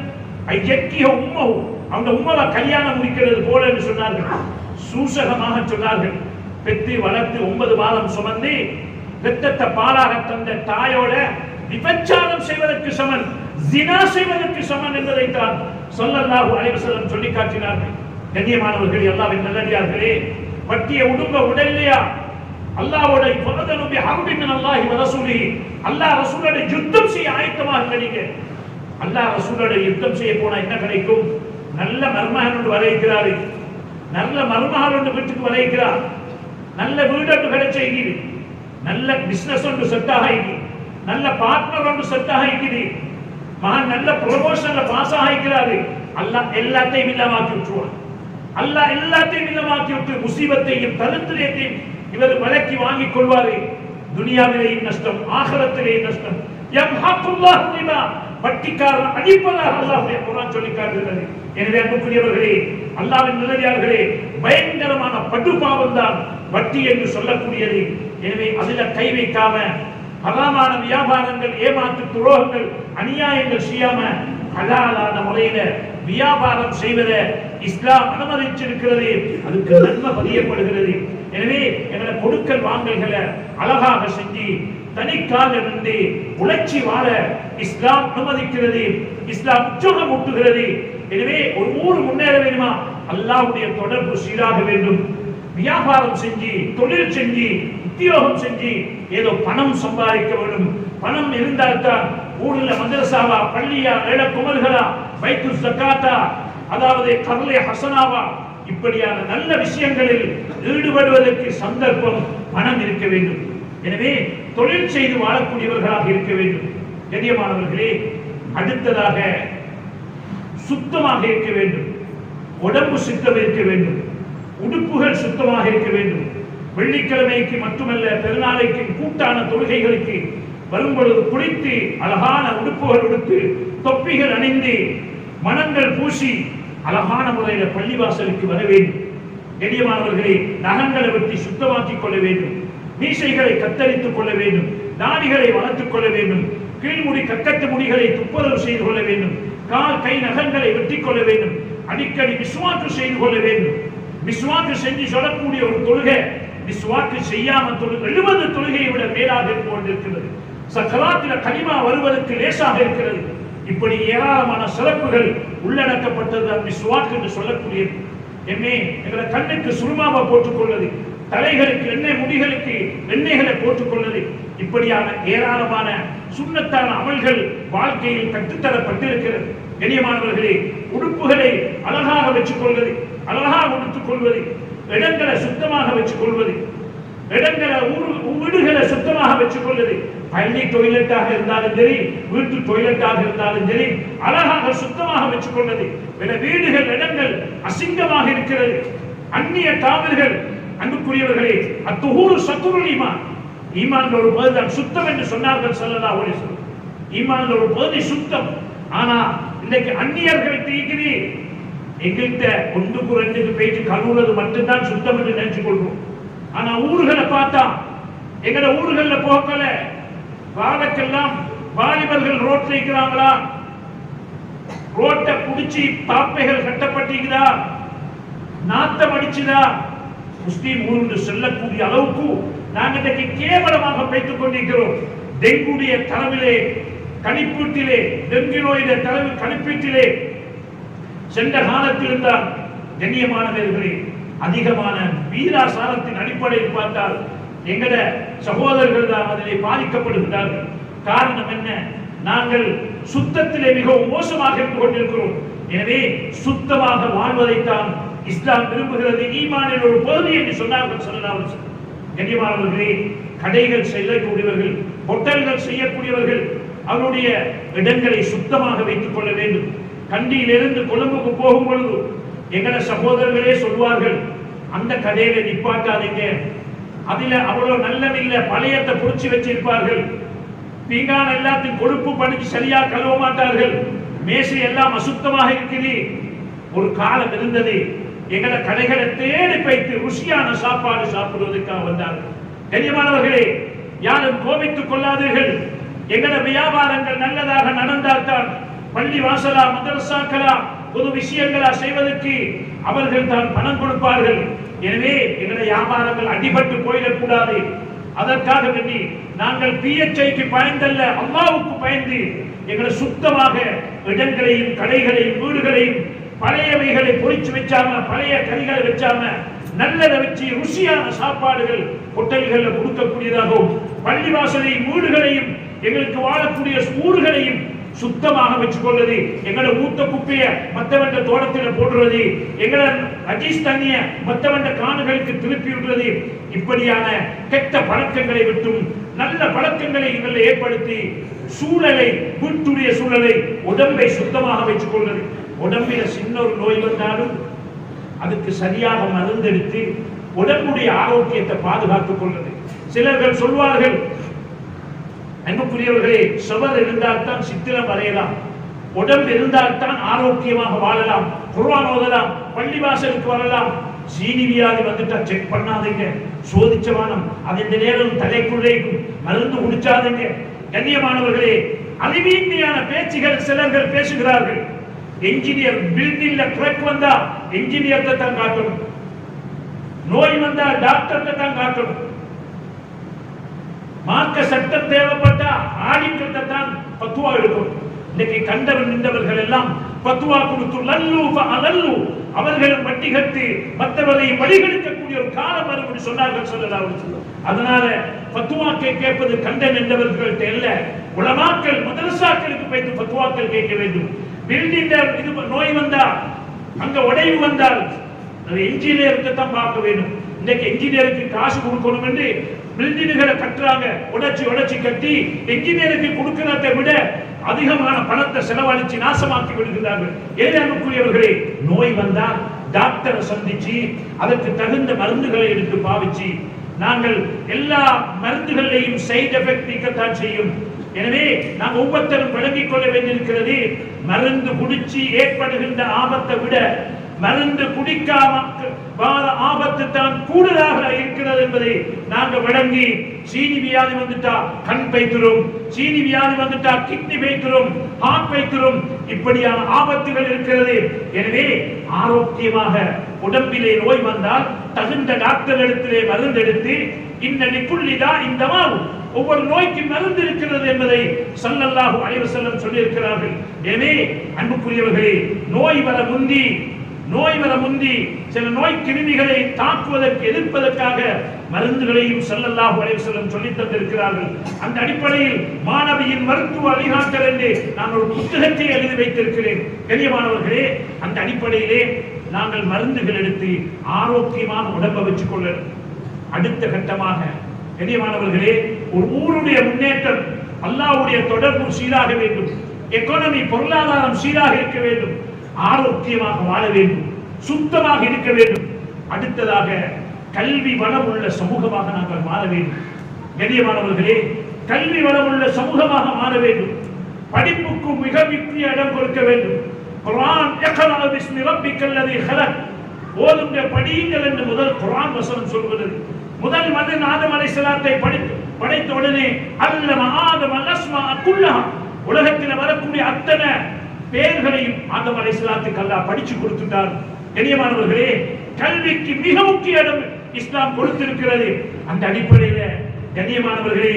ஐயக்கிய உம்மஹு, அவங்க உம்மவை கல்யாணம் முடிக்கிறது போல என்று சொன்னார்கள். சூசகமாக சொன்னார்கள். பெற்று வளர்த்து 9 மாதம் சுமந்து பெற்றத்தை பாலாக தந்த தாயோட விபச்சாரம் செய்வதற்கு சமன், ஜினா செய்வதற்கு சமன் என்பதைத்தான் ஸல்லல்லாஹு அலைஹி வஸல்லம் சொல்லி காட்டினார்கள். கண்ணியமானவர்களே, அல்லாஹ்வின் நல்லடியார்களே, வட்டியை உடுங்க உடல்லையா, அல்லாஹ்வோட ஃபதனு பிஹர்பி மின் அல்லாஹி வ ரசூலிஹி, அல்லாஹ் ரசூலோட யுத்தம் செய்ய ஆயத்தமாக இருங்க. அல்லாஹ் ரசூலோட யுத்தம் செய்ய போனா என்ன கிடைக்கும்? நல்ல மருமகன் ஒன்று வரைக்கிறாரு, நல்ல மருமகள் ஒன்று வீட்டுக்கு வரைக்கிறார், நல்ல வீடு ஒன்று கிடைச்சிருக்குது, நல்ல பிசினஸ் ஒன்று செட் ஆகிக்குது, நல்ல பார்ட்னர் ஒன்று செட் ஆகிக்குது, மகன் நல்ல ப்ரொமோஷன்ல பாஸ் ஆகிக்கிறாரு. அல்லாஹ் எல்லாத்தையும் இல்லமாக்கி விட்டுருவான். அல்லாஹ் எல்லாத்தையும் இல்லமாக்கி விட்டு முசீபத்தையும் தரித்திரத்தையும் இவர் விலக்கி வாங்கிக் கொள்வாரு. துனியாவிலேயும் நஷ்டம், ஆகிரத்திலேயும் நஷ்டம். யம்ஹகுல்லாஹு ரிபா, வட்டிக்காரன் அழிப்பதாக அல்லாஹ்வுடைய குர்ஆன் சொல்லி காட்டுகிறது. எனவே அன்புக்குரியவர்களே, அல்லாஹ்வின் நல்லடியார்களே, பயங்கரமான படுபாவம் தான் வட்டி என்று சொல்லக்கூடியது. எனவே அதில கை வைக்காம ஹராமான வியாபாரங்கள், ஏமாற்று துரோகங்கள், அநியாயங்கள் செய்யாம ஹலாலான முறையில வியாபாரம் செய்வதை இஸ்லாம் அனுமதிச்சிருக்கிறது. அதுக்கு நன்மை பதியப்படுகிறது. எனவே எங்களை கொடுக்கல் வாங்கல்களை அழகாக செஞ்சு தனிக்காக இருந்து உழைச்சி வாழ இஸ்லாம் அனுமதிக்கிறது. இஸ்லாம் உற்சாகம் ஊட்டுகிறது. எனவே ஒரு ஊர் முன்னேற வேண்டுமா, அல்லாஹ்வுடைய தொடர்பு சீராக வேண்டும். வியாபாரம் செஞ்சு, தொழில் செஞ்சு, உத்தியோகம் செஞ்சு ஏதோ பணம் சம்பாதிக்க வேண்டும். பணம் இருந்தால்தான் ஊர்ல மதரசாவா, பள்ளியா, ஏழை குமர்களா, பைத்து ஜகாத்தா, அதாவது கர்லே ஹசனாவா, இப்படியான நல்ல விஷயங்களில் ஈடுபடுவதற்கு சந்தர்ப்பம், பணம் இருக்க வேண்டும். எனவே தொழில் செய்து வாழக்கூடியவர்களாக இருக்க வேண்டும். கண்ணியமானவர்களே, அடுத்ததாக சுத்தமாக இருக்க வேண்டும். உடம்பு சுத்தம் இருக்க வேண்டும். உடுப்புகள் சுத்தமாக இருக்க வேண்டும். வெள்ளிக்கிழமைக்கு மட்டுமல்ல, பெருநாளைக்கு கூட்டான தொழுகைகளுக்கு வரும் பொழுது குளித்து அழகான உடுப்புகள் உடுத்து, தொப்பிகள் அணிந்து, மணங்கள் பூசி அழகான முறையில் பள்ளிவாசலுக்கு வர வேண்டும். கண்ணியமானவர்களே, நகங்களை வெட்டி சுத்தமாக்கிக் கொள்ள வேண்டும். மீசைகளை கத்தரித்துக் கொள்ள வேண்டும். தாடிகளை வளர்த்துக் கொள்ள வேண்டும், கீழ்முடி கக்கத்து முடிகளை துப்புரவு செய்து கொள்ள வேண்டும், கால் கை நகங்களை வெட்டிக் கொள்ள வேண்டும், அடிக்கடி மிஸ்வாக்கு செய்து கொள்ள வேண்டும். மிஸ்வாக்கு செஞ்சு சொல்லக்கூடிய ஒரு தொழுகை மிஸ்வாக்கு செய்யாம 70 தொழுகையை விட மேலாக இருந்து கொண்டிருக்கிறது. சக்கராத்தில கலிமா வருவதற்கு லேசாக இருக்கிறது. இப்படி ஏராளமான சிறப்புகள் உள்ளடக்கப்பட்டது மிஸ்வாக் என்று சொல்லக்கூடியது. எங்களை கண்ணுக்கு சுருமாவை போட்டுக் கொள்வது, தலைகளுக்கு எண்ணெய், முடிகளுக்கு எண்ணெய்களை போட்டுக் கொள்வது, இப்படியான ஏராளமான சுண்ணத்தான அமல்கள் வாழ்க்கையில் கற்றுத்தரப்பட்டிருக்கிறது. கண்ணியமானவர்களே, உடுப்புகளை அழகாக வச்சுக் கொள்வது, அழகாக உடுத்துக் கொள்வது, இடங்களை சுத்தமாக வச்சுக் கொள்வது, இடங்களை வீடுகளை சுத்தமாக வச்சுக் கொள்வது, பள்ளி டொய்லெட்டாக இருந்தாலும் சரி, வீட்டு டொய்லெட்டாக இருந்தாலும் சரி, அழகாக சுத்தமாக வச்சுக் கொள்வது. வீடுகள் இடங்கள் அசிங்கமாக இருக்கிறது, அந்நிய காவல்கள். அன்புக்குரியவர்களே, அத்துஹூரு சத்துருல் ஈமான், ஈமான் ஒரு பகுதி சுத்தம் என்று சொன்னார்கள் ஸல்லல்லாஹு அலைஹி வஸல்லம். ஈமான் ஒரு பகுதி சுத்தம். ஆனா இன்னைக்கு அந்நியர்கள் தீக்குது, எங்கள்கிட்ட 1க்கு 2க்கு போயிட்டு கழுவுறது மட்டும்தான் சுத்தம் என்று நினைச்சு கொள்வோம். ஆனா ஊர்களை பார்த்தா, எங்கட ஊர்கள்ல போக்கல வாழக்கெல்லாம் வாலிபர்கள் ரோட்ல இருக்கிறாங்களா, ரோட்டை புடிச்சு தாப்பைகள் கட்டப்பட்டிருக்குதா, நாத்தம் அடிச்சுதா, முஸ்லீம் ஊருக்கு செல்லக்கூடிய அளவுக்கு நாங்கள் இன்றைக்கு கேவலமாக வைத்துக் கொண்டிருக்கிறோம். டெங்குடைய தரவிலே கணிப்பீட்டிலே, டெங்கு நோயுடைய தரவு கணிப்பீட்டிலே சென்ற காலத்தில் இருந்தால் கண்ணியமானவர்களே, அதிகமான வீராசாரத்தின் அடிப்படையில் பார்த்தால் எங்கட சகோதரர்கள் தான் அதிலே பாதிக்கப்படுகிறார்கள். காரணம் என்ன? நாங்கள் சுத்தத்திலே மிகவும் மோசமாக இருந்து கொண்டிருக்கிறோம். எனவே சுத்தமாக வாழ்வதைத்தான் இஸ்லாம் விரும்புகிறது, ஈமானின் ஒரு பகுதி என்று சொன்னார்கள் ஸல்லல்லாஹு அலைஹி வஸல்லம். கண்ணியமானவர்களே, கடைகள் செய்யக்கூடியவர்கள், ஹோட்டல்கள் செய்யக்கூடியவர்கள் அவருடைய இடங்களை சுத்தமாக வைத்துக் கொள்ள வேண்டும். கண்டியிலிருந்து கொழும்புக்கு போகும் பொழுது எங்கட சகோதரர்களே சொல்வார்கள், அந்த கடையில நிப்பாட்டாதீங்க, அதுல அவ்வளவு நல்லதில்லை, பழையத்தை புடிச்சு வச்சிருப்பார்கள், பீங்கான் எல்லாத்தையும் கொழுப்பு படிச்சு சரியா கழுவ மாட்டார்கள், மேசை எல்லாம் அசுத்தமாக இருக்குது. ஒரு காலம் இருந்தது, எங்கட கடைகளை தேடி வைத்து ருசியான சாப்பாடு சாப்பிடுவதற்காக வந்தார்கள். கண்ணியமானவர்களே, யாரும் கோபித்துக் கொள்ளாதீர்கள். எங்கட வியாபாரங்கள் நல்லதாக நடந்தால்தான் பள்ளி வாசலா, மதரசாக்களா, பொது விஷயங்களா செய்வதற்கு அவர்கள் தான் பணம் கொடுப்பார்கள். எனவே எங்களுடைய வியாபாரங்கள் அடிபட்டு போயிடக்கூடாது. அதற்காக வேண்டி நாங்கள் பிஎச்ஐக்கு பயந்தல்ல, அல்லாஹ்வுக்கு பயந்து எங்களை சுத்தமாக இடங்களையும் கடைகளையும் வீடுகளையும் பழையவைகளை பொறிச்சு வச்சாம, பழைய கறிகளை வச்சாம, நல்லதை வச்சு ருசியான சாப்பாடுகள் ஹோட்டல்கள்ல கொடுக்கக்கூடியதாகவும், பள்ளிவாசலையும் வீடுகளையும் எங்களுக்கு வாழக்கூடிய ஊர்களையும் சுத்தமாக வச்சுக் கொள்வது, எங்களை ஊத்த குப்பைய மத்தவண்ட தோட்டத்தில போடுறது, எங்களை அஜீஸ் தண்ணிய மத்தவண்ட காணுகளுக்கு திருப்பி விடுறது, இப்படியான கெட்ட பழக்கங்களை விட்டும் நல்ல பழக்கங்களை எங்களை ஏற்படுத்தி சூழலை, வீட்டுடைய சூழலை, உடம்பை சுத்தமாக வச்சுக் கொள்வது. உடம்பில சின்ன ஒரு நோய் வந்தாலும் அதுக்கு சரியாக மருந்தெடுத்து உடம்புடைய ஆரோக்கியத்தை பாதுகாத்துக் கொள்வது. சிலர்கள் சொல்வார்கள், அன்புக்குரியவர்களே, சுவர் இருந்தால் தான் சித்திரம் வரையலாம், உடம்பு இருந்தால் தான் ஆரோக்கியமாக வாழலாம், குர்ஆன் ஓதலாம், பள்ளிவாசலுக்கு வரலாம். சீனி வியாதி வந்துட்டா செக் பண்ணாதீங்க, சோதிச்சவானம், அது இந்த நேரம் தலைக்குள்ளே மருந்து குடிச்சாதீங்க. கண்ணியமானவர்களே, அறிவீன்மையான பேச்சுகள் சிலர்கள் பேசுகிறார்கள். என்ஜினியர் பில்டிங்ல ட்ரக் வந்தா என்ஜினியர் தான் காட்டணும், நோய் வந்தா டாக்டர் தான் காட்டணும், மார்க்க சட்டம் தேவைப்பட்டா ஆடிட்டத்தை தான் பத்துவா எடுக்கும். இன்னைக்கு கண்டவன் நின்றவர்கள் எல்லாம் பத்துவா கொடுத்து லல்லு ஃபஅலல்லு, அவர்களும் வட்டி கட்டி மற்றவரை வழிகெடுக்கக்கூடிய ஒரு காலம் வரும் என்று சொன்னார்கள் ஸல்லல்லாஹு அலைஹி வஸல்லம். அதனால பத்துவாக்கை கேட்பது கண்டன் என்றவர்கள்ட்ட இல்ல, உலமாக்கள் மதரசாக்களுக்கு போய் பத்துவாக்கள் கேட்க வேண்டும். பில்டிங் இது நோய் வந்தா, அங்க உடைவு வந்தால் என்ஜினியருக்கு தான் பார்க்க வேண்டும். இன்னைக்கு என்ஜினியருக்கு காசு கொடுக்கணும் என்று பில்டிங்குகளை கட்டுறாங்க, உடைச்சி கட்டி என்ஜினியருக்கு கொடுக்கிறதை விட அதிகமான பணத்தை செலவழிச்சு நாசமாக்கி விடுகிறார்கள். ஏழைக்குரியவர்களே, நோய் வந்தா டாக்டரை சந்திச்சு அதற்கு தகுந்த மருந்துகளை எடுத்து பாவிச்சு, நாங்கள் எல்லா மருந்துகளையும் சைடு எஃபெக்ட் இருக்கத்தான் செய்யும். எனவே நாம் ஒவ்வொருத்தரும் விளங்கிக் கொள்ள வேண்டியிருக்கிறது, மருந்து குடிச்சு ஏற்படுகின்ற ஆபத்தை விட மருந்து குடிக்காம ஆபத்து தான் கூடுதலாக இருக்கிறது என்பதை நாங்கள் விளங்கி, சீனி வியாதி வந்துட்டா கண் பைத்திரும், சீனி வியாதி வந்துட்டா கிட்னி பைத்திரும், ஹார்ட் பைத்திரும், இப்படியான ஆபத்துகள் இருக்கிறது. எனவே ஆரோக்கியமாக உடம்பிலே நோய் வந்தால் தகுந்த டாக்டர் இடத்திலே மருந்து எடுத்து இந்த ஒவ்வொரு நோய்க்கு மருந்து இருக்கிறது என்பதை ஸல்லல்லாஹு அலைஹி வஸல்லம் சொல்லி இருக்கிறார்கள். எனவே அன்புக்குரியவர்களே, நோய் வர முந்தி சில நோய் கிருமிகளை தாக்குவதற்கு எதிர்ப்பதற்காக மருந்துகளையும் ஸல்லல்லாஹு அலைஹி வஸல்லம் சொல்லி தந்திருக்கிறார்கள். அந்த அடிப்படையில் மாணவியின் மருத்துவ வழிகாட்டல் என்று நான் ஒரு புத்தகத்தை எழுதி வைத்திருக்கிறேன். கண்ணியமானவர்களே, அந்த அடிப்படையிலே நாங்கள் மருந்துகள் எடுத்து ஆரோக்கியமான உடம்பை வச்சுக் கொள்ள அடுத்த கட்டமாக கண்ணியமானவர்களே, ஒரு ஊருடைய முன்னேற்றம், அல்லாஹ்வுடைய தொடர்பு சீராக வேண்டும், எக்கானமி பொருளாதாரம் சீராக இருக்க வேண்டும், ஆரோக்கியமாக வாழ வேண்டும், சுத்தமாக இருக்க வேண்டும். அடுத்ததாக கல்வி வளம் உள்ள சமூகமாக நாங்கள் மாற வேண்டும். கண்ணியமானவர்களே, கல்வி வளம் உள்ள சமூகமாக மாற வேண்டும். படிப்புக்கு மிக முக்கிய இடம் கொடுக்க வேண்டும். குர்ஆன் இக்ரா பிஸ்மி ரப்பிக்கல் லதீ ஹலக், ஓதுங்க படியுங்கள் என்று முதல் குர்ஆன் வசனம் சொல்கிறது. முதல் மனிதன் ஆதம் அலைஹிஸ்ஸலாத்தை படைத்த உடனே அல்லம ஆதம் அஸ்மா குல்லஹா, உலகத்தில் வரக்கூடிய அத்தனை பெயர்களையும் ஆதம் அலைஹிஸ்ஸலாத்துக்கு அல்லாஹ் படிச்சு கொடுத்துட்டார். கண்ணியமானவர்களே, கல்விக்கு மிக முக்கிய இடம் இஸ்லாம் கொடுத்திருக்கிறது. அந்த அடிப்படையில் கண்ணியமானவர்களே,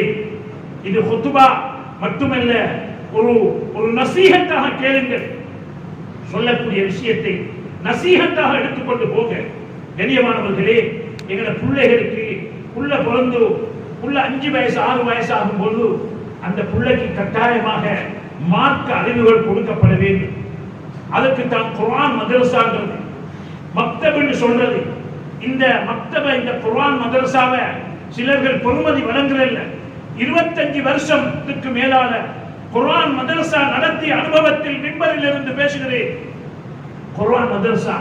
இது ஹுத்பா மட்டுமல்ல, ஒரு நசீஹத்தாக கேளுங்கள். சொல்லக்கூடிய விஷயத்தை நசீஹத்தாக எடுத்துக்கொண்டு போங்க. கண்ணியமானவர்களே, எங்களோட பிள்ளைகளுக்கு புள்ள பிறந்து 5 வயசு 6 வயசு ஆகும் போது அந்த பிள்ளைக்கு கட்டாயமாக மார்க்க அறிவுகள் கொடுக்கப்பட வேண்டும். அதுக்கு தான் குர்ஆன் மதரசாங்கிறது, மக்தப்னு சொல்றது. இந்த மக்தப, இந்த குர்ஆன் மதரசாவை சிலர்கள் பொறுமதி வழங்குறதில்லை. 25 வருஷத்துக்கு மேலான குர்ஆன் மதரசா நடத்திய அனுபவத்தில் மிம்பரில் இருந்து பேசுகிறேன். குர்ஆன் மதரசா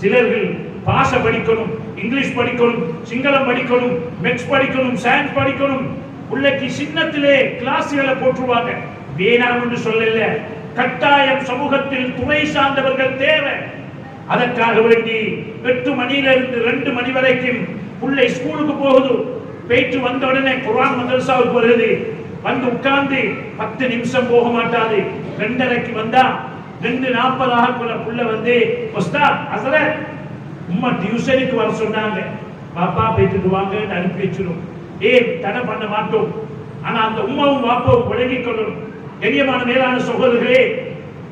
சிலர்கள் பாஷ படிக்கணும், இங்கிலீஷ் படிக்கணும், சிங்களம் படிக்கணும், மேக்ஸ் படிக்கணும், சயின்ஸ் படிக்கணும், பிள்ளைக்கு சின்னத்திலே கிளாஸ்களை போட்டுருவாங்க. வேணாம் என்று சொல்லல, கட்டாயம் சமூகத்தில் துணை சார்ந்தவர்கள் தேவை. அதற்காக வேண்டி 8 மணியிலிருந்து 2 மணி வரைக்கும் பிள்ளை ஸ்கூலுக்கு போகுது, போயிட்டு வந்த உடனே குர்ஆன் மதரசாவுக்கு வருது, வந்து உட்கார்ந்து 10 நிமிஷம் போக மாட்டாது. 2:30க்கு வந்தா 2:40 ஆகக்குள்ள புள்ள வந்து உஸ்தாத் ஹஸரத் உம்மா டியூஷனுக்கு வர சொன்னாங்க, பாப்பா போயிட்டு வாங்க அனுப்பி வச்சிடும். தடை பண்ண மாட்டோம். ஆனா அந்த உம்மாவும் பாப்பாவும் விலகிக் கொள்ளணும். கண்ணியமான மேலான சகோதரர்களே,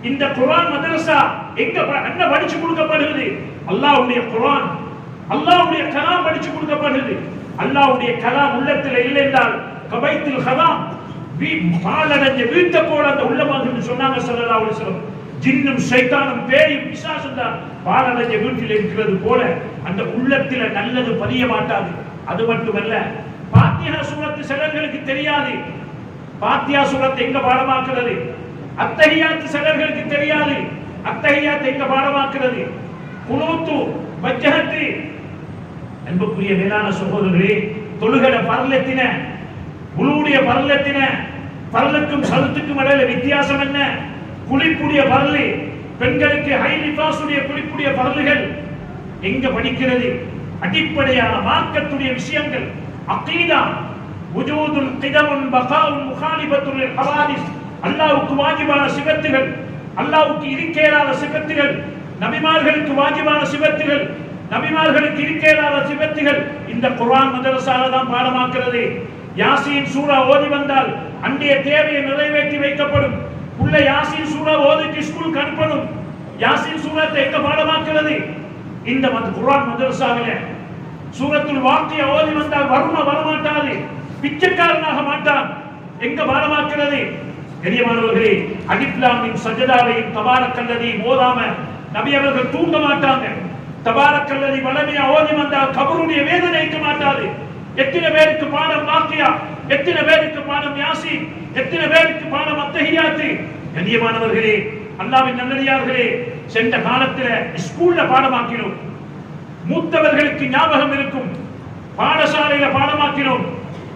இந்த குர்ஆன் மதரசா என்ன படிச்சு கொடுக்கப்படுகிறது? அல்லாஹ்வுடைய குர்ஆன், அல்லாஹ்வுடைய கலாம் படிச்சு கொடுக்கப்படுகிறது. அல்லாஹ்வுடைய கலாம் உள்ளத்தில் இல்லை என்றால் கபைத்துல் ஹலாம், பாலடைஞ்ச வீட்டை போல அந்த உள்ளமாக சொன்னாங்க ஸல்லல்லாஹு அலைஹி வஸல்லம். ஜின்னும் ஷைத்தானும் பேயும் பிசாசும் தான் பாலடைஞ்ச வீட்டில் இருக்கிறது போல அந்த உள்ளத்தில் நல்லது பதிய மாட்டாது. அது மட்டுமல்ல, பாத்தியா சூரத்து சிலர்களுக்கு தெரியாது. பாத்தியா சூரத் எங்க பாடமாக்குறது? அத்தஹியாத் சிலர்களுக்கு தெரியாது. அத்தஹியாத் எங்க பாடமாக்குறது? குனூத்து, வஜ்ஹத்து. அன்புக்குரிய மேலான சகோதரர்களே, தொழுகட பரலத்தின, உளுடைய பரலத்தின, பரலுக்கும் சலுத்துக்கும் இடையில வித்தியாசம் என்ன? குளிப்புடைய பரலு, பெண்களுக்கு ஹைலிபாசுடைய குளிப்புடைய பரலுகள் எங்க படிக்கிறது? அடிப்படையான மார்க்கத்துடைய விஷயங்கள், அகீதா, வஜூதுல் கிதமுன் பகாஉன் முகாலிபத்துல் ஹவாதிஸ், அல்லாஹ்வுக்கு வாஜிபான சிஃபத்துகள், அல்லாஹ்வுக்கு இருக்கேலாத சிஃபத்துகள், நபிமார்களுக்கு வாஜிபான சிஃபத்துகள், நபிமார்களுக்கு இருக்கேலாத சிஃபத்துகள் இந்த குர்ஆன் மதரசால தான் பாடமாக்குறது. யாசீன் சூரா ஓதி வந்தால் அன்றைய தேவையை நிறைவேற்றி வைக்கப்படும். உள்ள யாசீன் சூரா ஓதிட்டு ஸ்கூலுக்கு அனுப்பணும். யாசீன் சூரத்தை எங்க பாடமாக்குறது? இந்த குர்ஆன் மதரசாவில. சூரத்துல் வாக்கியா ஓதி வந்தால் வறுமை வரமாட்டாது, பிச்சைக்காரனாக மாட்டான். எங்க பாடமாக்குறது? கண்ணியமானவர்களே, அலிஃப் லாம் மீம் சஜதாவையும் தபாரக்கல்லதி ஓதாம நபி அவர்கள் தூங்க மாட்டாங்க. தபாரக்கல்லதி வலமையா ஓதி வந்தால் கபருடைய வேதனை இருக்க மாட்டாது. எத்தனை பேருக்கு பாடம் வாக்கியா, எத்தனை பேருக்கு பாடம் யாசீன், எத்தனை பேருக்கு பாடம் அத்தஹியாத். கண்ணியமானவர்களே, அல்லாஹ்வின் நல்லடியார்களே, சென்ற காலத்துல ஸ்கூல்ல பாடமாக்கினோம். மூத்தவர்களுக்கு ஞாபகம் இருக்கும், பாடசாலையில பாடமாக்கினோம்.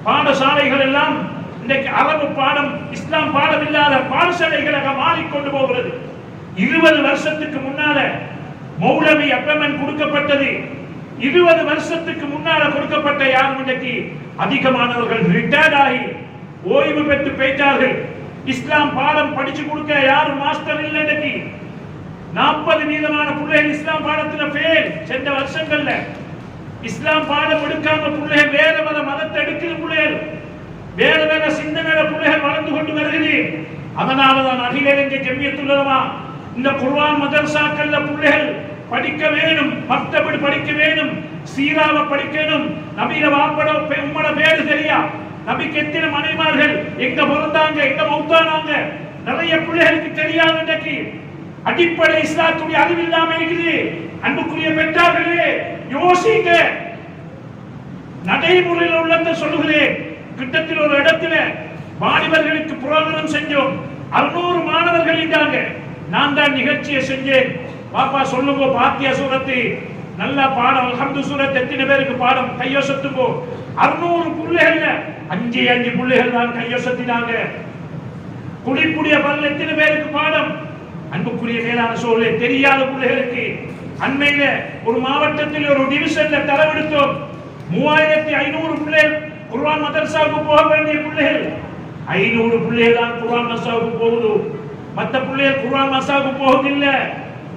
பாடசாலைகள் எல்லாம் இன்றைக்கு அரபு பாடம், இஸ்லாம் பாடம் இல்லாத பாடசாலைகளாக மாறிக்கொண்டு போகிறது. 20 வருஷத்துக்கு முன்னால மௌலவி அப்ரமன் கொடுக்கப்பட்டது 20 வருஷத்துக்கு முன்னால கொடுக்கப்பட்ட. யாரும் இன்றைக்கு அதிகமானவர்கள் ரிட்டையர்ட் ஆகி ஓய்வு பெற்று போயிட்டார்கள். இஸ்லாம் பாடம் படிச்சு கொடுக்க யாரும் மாஸ்டர் இல்லை. இன்றைக்கு 40% பிள்ளைகள் இஸ்லாம் பாடத்துல ஃபெயில். சென்ற வருஷங்கள்ல இஸ்லாம் பாடம் எடுக்காம பிள்ளைகள் வேற வேற மதத்தை எடுக்கிற பிள்ளைகள், வேற வேற சிந்தனையில பிள்ளைகள் வளர்ந்து கொண்டு வருகிறது. அதனாலதான் அகில இலங்கை ஜமியத்துல் உலமா இந்த குர்ஆன் மதரசாக்கள்ல பிள்ளைகள் படிக்க வேணும், மக்தபு படிக்க வேணும், சீராவை படிக்கணும். நபியில வாப்பட உம்மட பேரு தெரியா, நபிக்கு எத்தனை மனைமார்கள், எங்க பிறந்தாங்க, எங்க மௌத்தானாங்க, நிறைய பிள்ளைகளுக்கு தெரியாது. இன்றைக்கு அடிப்படை இஸ்லாத்துடைய அறிவு இல்லாம இருக்குது. அன்புக்குரிய பெற்றார்களே, யோசிங்க. நடைமுறையில் உள்ளதை சொல்லுகிறேன். கிட்டத்தில் ஒரு இடத்துல மாணவர்களுக்கு புரோகிராம் செஞ்சோம். 600 மாணவர்கள் இருந்தாங்க. நான் தான் நிகழ்ச்சியை செஞ்சேன். பாப்பா சொல்லுங்க, பாத்தியா சூரத்து நல்ல பாடம், அல்ஹம்து சூரத் எத்தனை பேருக்கு பாடம் கையோசத்துப்போ. 600 பிள்ளைகள் 5 பிள்ளைகள் தான் கையோசத்தினாங்க. குடிப்புடைய பல் எத்தனை பேருக்கு பாடம். அன்புக்குரிய மேலான சோழே, தெரியாத பிள்ளைகளுக்கு அண்மையில ஒரு மாவட்டத்தில் ஒரு டிவிஷன்ல தரவெடுத்தோம். 3500 பிள்ளைகள் குர்ஆன் மதரசாவுக்கு போக வேண்டிய பிள்ளைகள். 500 பிள்ளைகள் தான் குர்ஆன் மதரசாவுக்கு போகுது. மற்ற பிள்ளைகள் குர்ஆன் மதரசாவுக்கு போவதில்லை.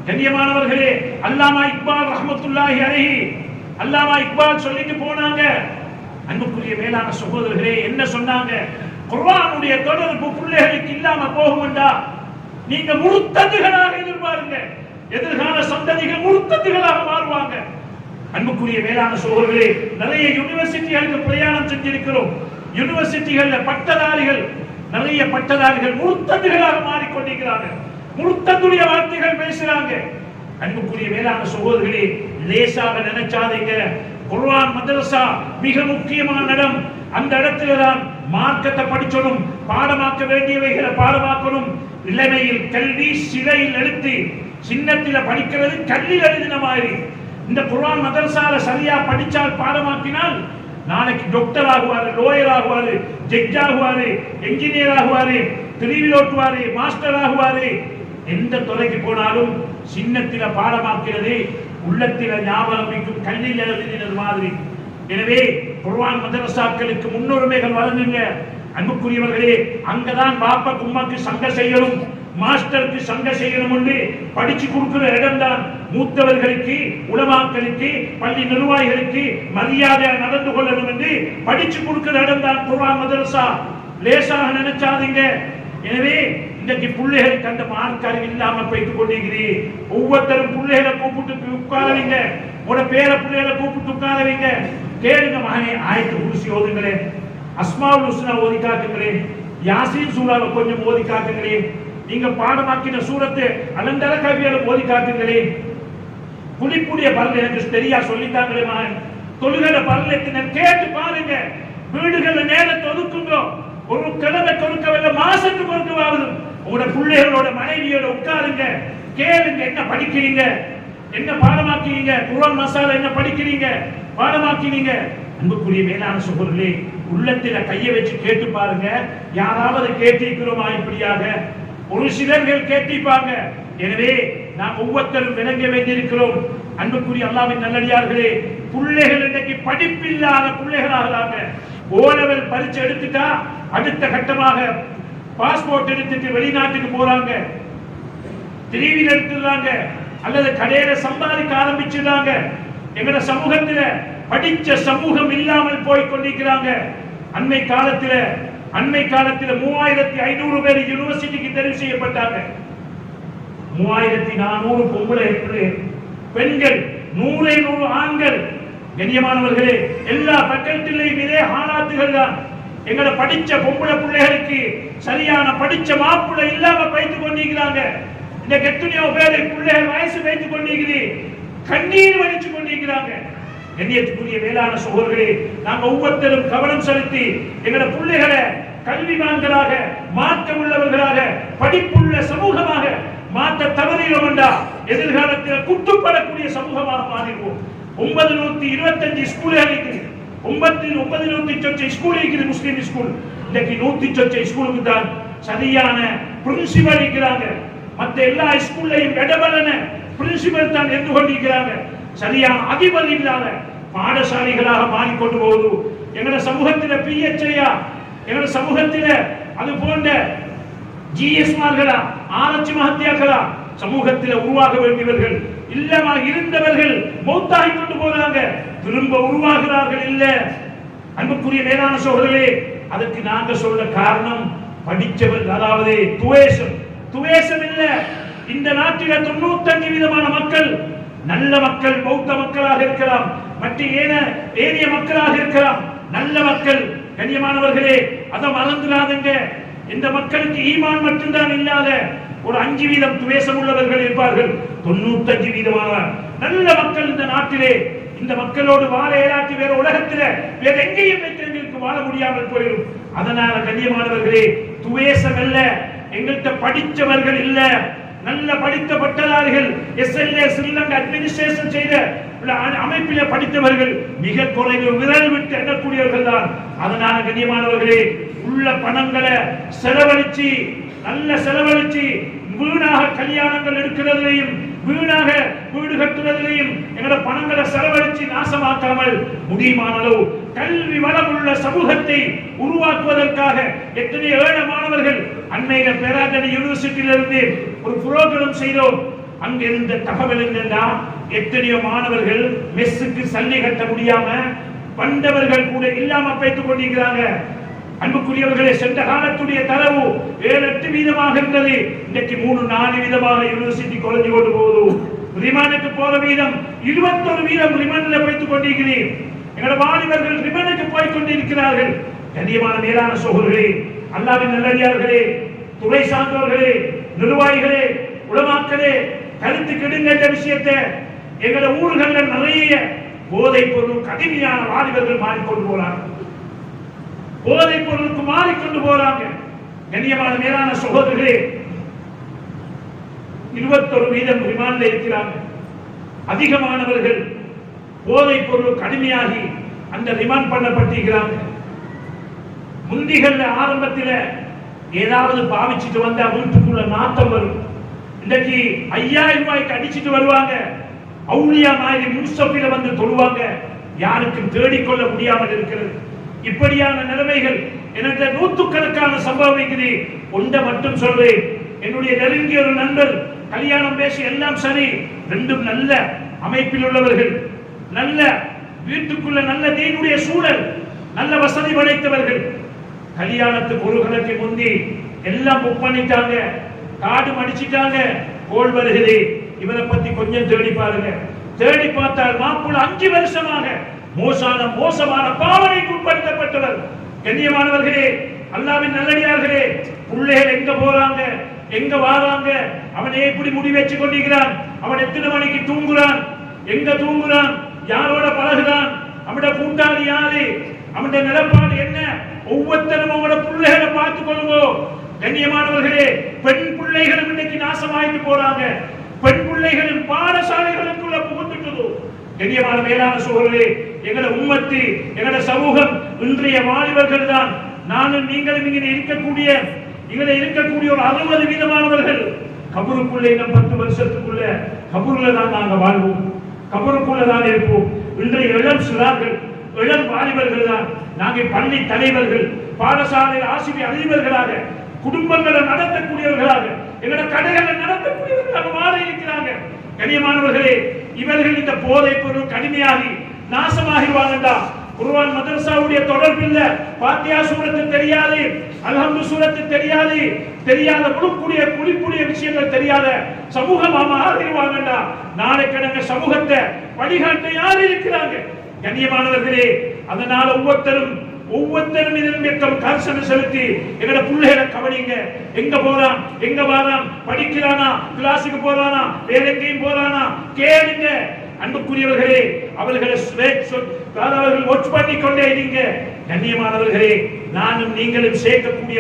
கண்ணியமானவர்களே, அல்லாமா இக்பால் ரஹ்மத்துல்லாஹி அலைஹி, அல்லாமா இக்பால் சொல்லிட்டு போனாங்க. அன்புக்குரிய மேலான சகோதரர்களே, என்ன சொன்னாங்க? குர்ஆனுடைய தொடர்பு பிள்ளைகளுக்கு இல்லாம போகும்டா நீங்க முர்த்ததுகளாக எதிர்பாருங்க. எதிர்கால சந்ததிகள் முர்த்ததுகளாக மாறுவாங்க. அன்புக்குரிய மேலான சகோதரர்களே, நிறைய யூனிவர்சிட்டிகளுக்கு பிரயாணம் செஞ்சிருக்கிறோம். யூனிவர்சிட்டிகள்ல பட்டதாரிகள், நிறைய பட்டதாரிகள் முர்த்ததுகளாக மாறிக்கொண்டிருக்கிறாங்க. முர்த்ததுடைய வார்த்தைகள் பேசுறாங்க. அன்புக்குரிய மேலான சகோதரர்களே, லேசாக நினைச்சாதீங்க. குர்ஆன் மதரசா மிக முக்கியமான இடம். அந்த இடத்துல தான் மார்க்கத்தை படிச்சணும், பாடமாக்க வேண்டியவைகளை பாடமாக்கணும். இளமையில் கல்வி, சிலையில் எழுத்து. சின்னத்தில படிக்கிறது கல்லில் எழுதின மாதிரி. இந்த குர்ஆன் மதரசால சரியா படிச்சால், பாடமாக்கினால் நாளைக்கு டாக்டர் ஆகுவாரு, லோயர் ஆகுவாரு, ஜட்ஜ் ஆகுவாரு, என்ஜினியர் ஆகுவாரு, திருவில் ஓட்டுவாரு, மாஸ்டர் ஆகுவாரு. எந்த துறைக்கு போனாலும் சின்னத்தில பாடமாக்கிறது உள்ளத்தில ஞாபகம் வைக்கும், கல்லில் எழுதினது மாதிரி. எனவே குர்ஆன் மதரசாக்களுக்கு முன்னுரிமைகள் வழங்குங்க. அன்புக்குரியவர்களே, அங்கதான் பாப்பா கும்மாக்கு சங்க செய்யணும், மாஸ்டருக்கு சங்க செய்யணும் என்று படிச்சு கொடுக்கிற இடம் தான். மூத்தவர்களுக்கு, உலமாக்களுக்கு, பள்ளி நிர்வாகிகளுக்கு மரியாதையாக நடந்து கொள்ளணும் என்று படிச்சு கொடுக்கிற இடம் தான் குர்ஆன் மதரசா. லேசாக நினைச்சாதீங்க. எனவே இன்றைக்கு பிள்ளைகள் கண்ட மார்க்க அறிவு இல்லாம போய்த்து கொண்டிருக்கிறீ. ஒவ்வொருத்தரும் பிள்ளைகளை கூப்பிட்டு உட்காரவீங்க, உங்களோட பேர பிள்ளைகளை கூப்பிட்டு உட்காரவீங்க. கேளுங்க, மகனே ஆயத்து குர்சி ஓதுங்களே, அஸ்மாவுல் ஹுஸ்னா ஓதி காட்டுங்களே, யாசீன் சூராவை கொஞ்சம் ஓதி காட்டுங்களே, நீங்க பாடமாக்கின சூரத்து அலந்தர கவியால ஓதி காட்டுங்களே. குளிப்புடைய பரல் எனக்கு தெரியா சொல்லித்தாங்களே மகன். தொழுகல பரல் எத்தனை கேட்டு பாருங்க. வீடுகள்ல நேரத்தை ஒதுக்குங்க. ஒரு கிழமை கொடுக்கவில்லை, மாசத்துக்கு ஒதுக்குவாவது உங்களோட பிள்ளைகளோட மனைவியோட உட்காருங்க, கேளுங்க. என்ன படிக்கிறீங்க, என்ன பாடமாக்கிறீங்க, குர்ஆன் மசாலா என்ன படிக்கிறீங்க, பாடமாக்கிறீங்க. அன்புக்குரிய மேலான சகோதரர்களே, உள்ளத்தில கையை வச்சு கேட்டு பாருங்க. யாராவது கேட்டிருக்கிறோமா? இப்படியாக ஒரு சிலர்கள் கேட்டிருப்பாங்க. எனவே நாம் ஒவ்வொருத்தரும் விளங்க வேண்டியிருக்கிறோம். அன்புக்குரிய அல்லாஹ்வின் நல்லடியார்களே, பிள்ளைகள் இன்னைக்கு படிப்பில்லாத பிள்ளைகளாகிறாங்க. ஓலவல் பரீட்சை எடுத்துட்டா அடுத்த கட்டமாக பாஸ்போர்ட் எடுத்துட்டு வெளிநாட்டுக்கு போறாங்க, திருவியில் எடுத்துறாங்க, அல்லது கடையில சம்பாதிக்க ஆரம்பிச்சுறாங்க. எங்கட சமூகத்துல படிச்ச சமூகம் இல்லாமல் போய் கொண்டிருக்கிறாங்க. அண்மை காலத்துல 3500 பேர் யூனிவர்சிட்டிக்கு தெரிவு செய்யப்பட்டாங்க. 3400 பொம்பளை பெண்கள், 100 ஆண்கள். கண்ணியமானவர்களே, எல்லா ஃபேக்கல்டிலையும் இதே ஹாலாத்துகள் தான். எங்களை படிச்ச பொம்பளை பிள்ளைகளுக்கு சரியான படிச்ச மாப்பிள்ளை இல்லாம பைத்துக் கொண்டிருக்கிறாங்க. இந்த எத்தனையோ பேரை பிள்ளைகள் வயசு வைத்துக் கொண்டிருக்கிறது, கண்ணீர் வடிச்சு கொண்டிருக்கிறாங்க. கண்ணியத்துக்குரிய மேலான சகோதரர்களே, நாங்கள் ஒவ்வொருத்தரும் கவனம் செலுத்தி எங்களோட பிள்ளைகளை கல்விமான்களாக, மாற்றம் உள்ளவர்களாக, படிப்புள்ள சமூகமாக மாற்ற தவறினோம் என்றால் எதிர்காலத்தில் குட்டுப்படக்கூடிய சமூகமாக மாறிடுவோம். 925 ஸ்கூல்கள் இருக்குது, 900 ஸ்கூல் இருக்குது, முஸ்லிம் ஸ்கூல். இன்னைக்கு 100 ஸ்கூலுக்கு தான் சரியான பிரின்சிபல் இருக்கிறாங்க. மற்ற எல்லா ஸ்கூல்லையும் இடவலன பிரின்சிபல் தான் இருந்து கொண்டிருக்கிறாங்க. சரியான அதிபர் இல்லாத பாடசாலைகளாக மாறிக்கொண்டு போகுது. எங்களோட சமூகத்தில பிஎச்ஐயா, எங்களோட சமூகத்தில அது போன்ற ஜிஎஸ் மார்களா, ஆராய்ச்சி மகத்தியாக்களா சமூகத்தில் உருவாக வேண்டியவர்கள் இல்லமா இருந்தவர்கள் மௌத்தாகி கொண்டு போறாங்க, திரும்ப உருவாகிறார்கள் இல்ல. அன்புக்குரிய மேலான சகோதரர்களே, அதுக்கு நாங்க சொல்ற காரணம் படிச்சவர்கள், அதாவது துவேஷம் இல்ல. இந்த நாட்டில 95% மக்கள் நல்ல மக்கள், பௌத்த மக்களாக இருக்கலாம், மற்ற ஏனைய மக்களாக இருக்கலாம், நல்ல மக்கள். கண்ணியமானவர்களே, அதை மறந்துடாதுங்க. இந்த மக்களுக்கு ஈமான் மட்டும்தான் இல்லாத ஒரு 5% துவேஷம் உள்ளவர்கள் இருப்பார்கள். 95% நல்ல மக்கள் இந்த நாட்டிலே. இந்த மக்களோடு வாழ இயலாட்டி வேற உலகத்தில் வேற எங்கேயும் எங்களுக்கு வாழ முடியாமல் போயிடும். அதனால கண்ணியமானவர்களே, துவேஷம் அல்ல, எங்கள்கிட்ட படித்தவர்கள் இல்ல, நல்ல படித்த பட்டதாரிகள், எஸ்எல்ஏ ஸ்ரீலங்கா அட்மினிஸ்ட்ரேஷன் செய்த அமைப்பிலே படித்தவர்கள் மிக குறைவு, விரல் விட்டு எண்ணக்கூடியவர்கள் தான். அதனால கண்ணியமானவர்களே, உள்ள பணங்களை செலவழிச்சு, நல்ல செலவழிச்சு, வீணாக கல்யாணங்கள் எடுக்கிறதிலையும், வீணாக வீடு கட்டுவதிலையும் எங்களோட பணங்களை செலவழிச்சு நாசமாக்காமல் முடியுமான அளவு கல்வி வளம் உள்ள சமூகத்தை உருவாக்குவதற்காக எத்தனையோ ஏழை மாணவர்கள், அண்மையில பேராதனை யூனிவர்சிட்டியிலிருந்து ஒரு புரோகிராம் செய்தோம். அங்கிருந்த தகவல் என்னன்னா, எத்தனையோ மாணவர்கள் மெஸ்ஸுக்கு சல்லி கட்ட முடியாம வந்தவர்கள் கூட இல்லாம பேத்துக் கொண்டிருக்கிறாங்க. அன்புக்குரியவர்களே, சென்ற காலத்துடைய தரவு 7-8% இருந்தது. இன்றைக்கு 3-4% யூனிவர்சிட்டி குறைஞ்சு கொண்டு போகுது. ரிமானுக்கு போற வீதம் 21% ரிமான்ல போய்த்துக் கொண்டிருக்கிறேன். எங்களோட வாலிபர்கள் ரிமானுக்கு போய் கொண்டிருக்கிறார்கள். கண்ணியமான மேலான சகோதரர்களே, அல்லாஹ்வின் நல்லடியார்களே, துறை சார்ந்தவர்களே, நிர்வாகிகளே, உலமாக்களே, கருத்து கெடுங்க என்ற விஷயத்தை எங்களோட ஊர்களில் நிறைய போதைப் பொருள் கடுமையான வாலிபர்கள் மாறிக்கொண்டு போறாங்க, போதைப் பொருளுக்கு மாறிக்கொண்டு போறாங்க. கண்ணியமான மேலான சகோதரர்களே, 21% ரிமாண்டில் இருக்கிறாங்க. அதிகமானவர்கள் போதைப் பொருள் கடுமையாகி அந்த ரிமாண்ட் பண்ணப்பட்டிருக்கிறாங்க. முந்திகள் ஆரம்பத்தில் ஏதாவது பாவிச்சுட்டு வந்தா வீட்டுக்குள்ள நாட்டம் வரும். இன்றைக்கு 5000 ரூபாய்க்கு அடிச்சுட்டு வருவாங்க. அவுளியா மாதிரி முன்சப்பில வந்து தொழுவாங்க. யாருக்கும் தேடிக்கொள்ள முடியாமல் இருக்கிறது. இப்படியான நிலைமைகள் எனக்கு நூற்றுக்கணக்கான சம்பவம் இருக்குது. ஒன்றை மட்டும் சொல்றேன். என்னுடைய நெருங்கிய ஒரு நண்பர் கல்யாணம் பேசி எல்லாம் சரி, ரெண்டும் நல்ல அமைப்பில் உள்ளவர்கள், நல்ல வீட்டுக்குள்ள நல்ல தீனுடைய சூழல், நல்ல வசதி படைத்தவர்கள். கல்யாணத்துக்கு ஒரு கணக்கு முந்தி எல்லாம் புக் பண்ணிட்டாங்க, காடு மடிச்சிட்டாங்க, கோல் வருகிறது. இவரை பத்தி கொஞ்சம் தேடி பாருங்க. தேடி பார்த்தால் மாப்பிள்ள 5 வருஷமாக மோசமான பாவனைக்கு உட்படுத்தப்பட்டவர். கண்ணியமானவர்களே, அல்லாஹ்வின் நல்லடியார்களே, பிள்ளைகள் எங்க போறாங்க, எங்க வாராங்க, அவனை எப்படி முடி வச்சு கொண்டிருக்கிறான், அவன் எத்தனை மணிக்கு தூங்குறான், எங்க தூங்குறான், யாரோட பழகுறான், அவனோட கூட்டாளி யாரு, அவனுடைய நிலப்பாடு என்ன, ஒவ்வொருத்தரும் அவனோட பிள்ளைகளை பார்த்துக் கொள்ளுவோம். கண்ணியமானவர்களே, பெண் பிள்ளைகளும் இன்னைக்கு நாசமாயிட்டு போறாங்க. பெண் பிள்ளைகளின் பாடசாலைகளுக்குள்ள புகுந்துட்டது. கண்ணியமான மேலான சகோதரர்களே, எங்களோட உம்மத்து, எங்களோட சமூகம், இன்றைய வாலிபர்கள் தான். நானும் நீங்களும் இங்கே இருக்கக்கூடிய ஒரு 60% கபருக்குள்ளே, இன்னும் 10 வருஷத்துக்குள்ள கபூர்ல தான் நாங்க வாழ்வோம், கபருக்குள்ள தான் இருப்போம். இன்றைய இளம் சிறார்கள், இளம் வாலிபர்கள் தான் நாங்கள் பள்ளி தலைவர்கள், பாடசாலை ஆசிரியர் அதிபர்களாக, குடும்பங்களை நடத்தக்கூடியவர்களாக, எங்களோட கடைகளை நடத்தக்கூடியவர்களாக மாறி இருக்கிறாங்க. கண்ணியமானவர்களே, இவர்கள் இந்த போதைப் பொருள் கடுமையாகி நாசமாகிடுவாங்கடா. குர்ஆன் மதரசாவுடைய தொடர்பில்ல, ஃபாத்திஹா சூரத்து தெரியாது, அல்ஹம்து சூரத்து தெரியாது, தெரியாத குளிப்புடைய விஷயங்கள் தெரியாத சமூகமா மாறிடுவாங்கடா. நாளைக்கு நாங்க சமூகத்தை வழிகாட்ட யார் இருக்கிறாங்க? கண்ணியமானவர்களே, அதனால ஒவ்வொருத்தரும் இதன் மேற்கம் கரிசனை செலுத்தி எங்களோட பிள்ளைகளை கவனிங்க. எங்க போறான், எங்க வாரான், படிக்கிறானா, கிளாஸுக்கு போறானா, வேற எங்கேயும் போறானா கேளுங்க. அன்புக்குரியவர்களே, அவர்களை வாட்ச் பண்ணி கொண்டே இருங்க. கண்ணியமானவர்களே, நானும் நீங்களும் சேர்க்கக்கூடிய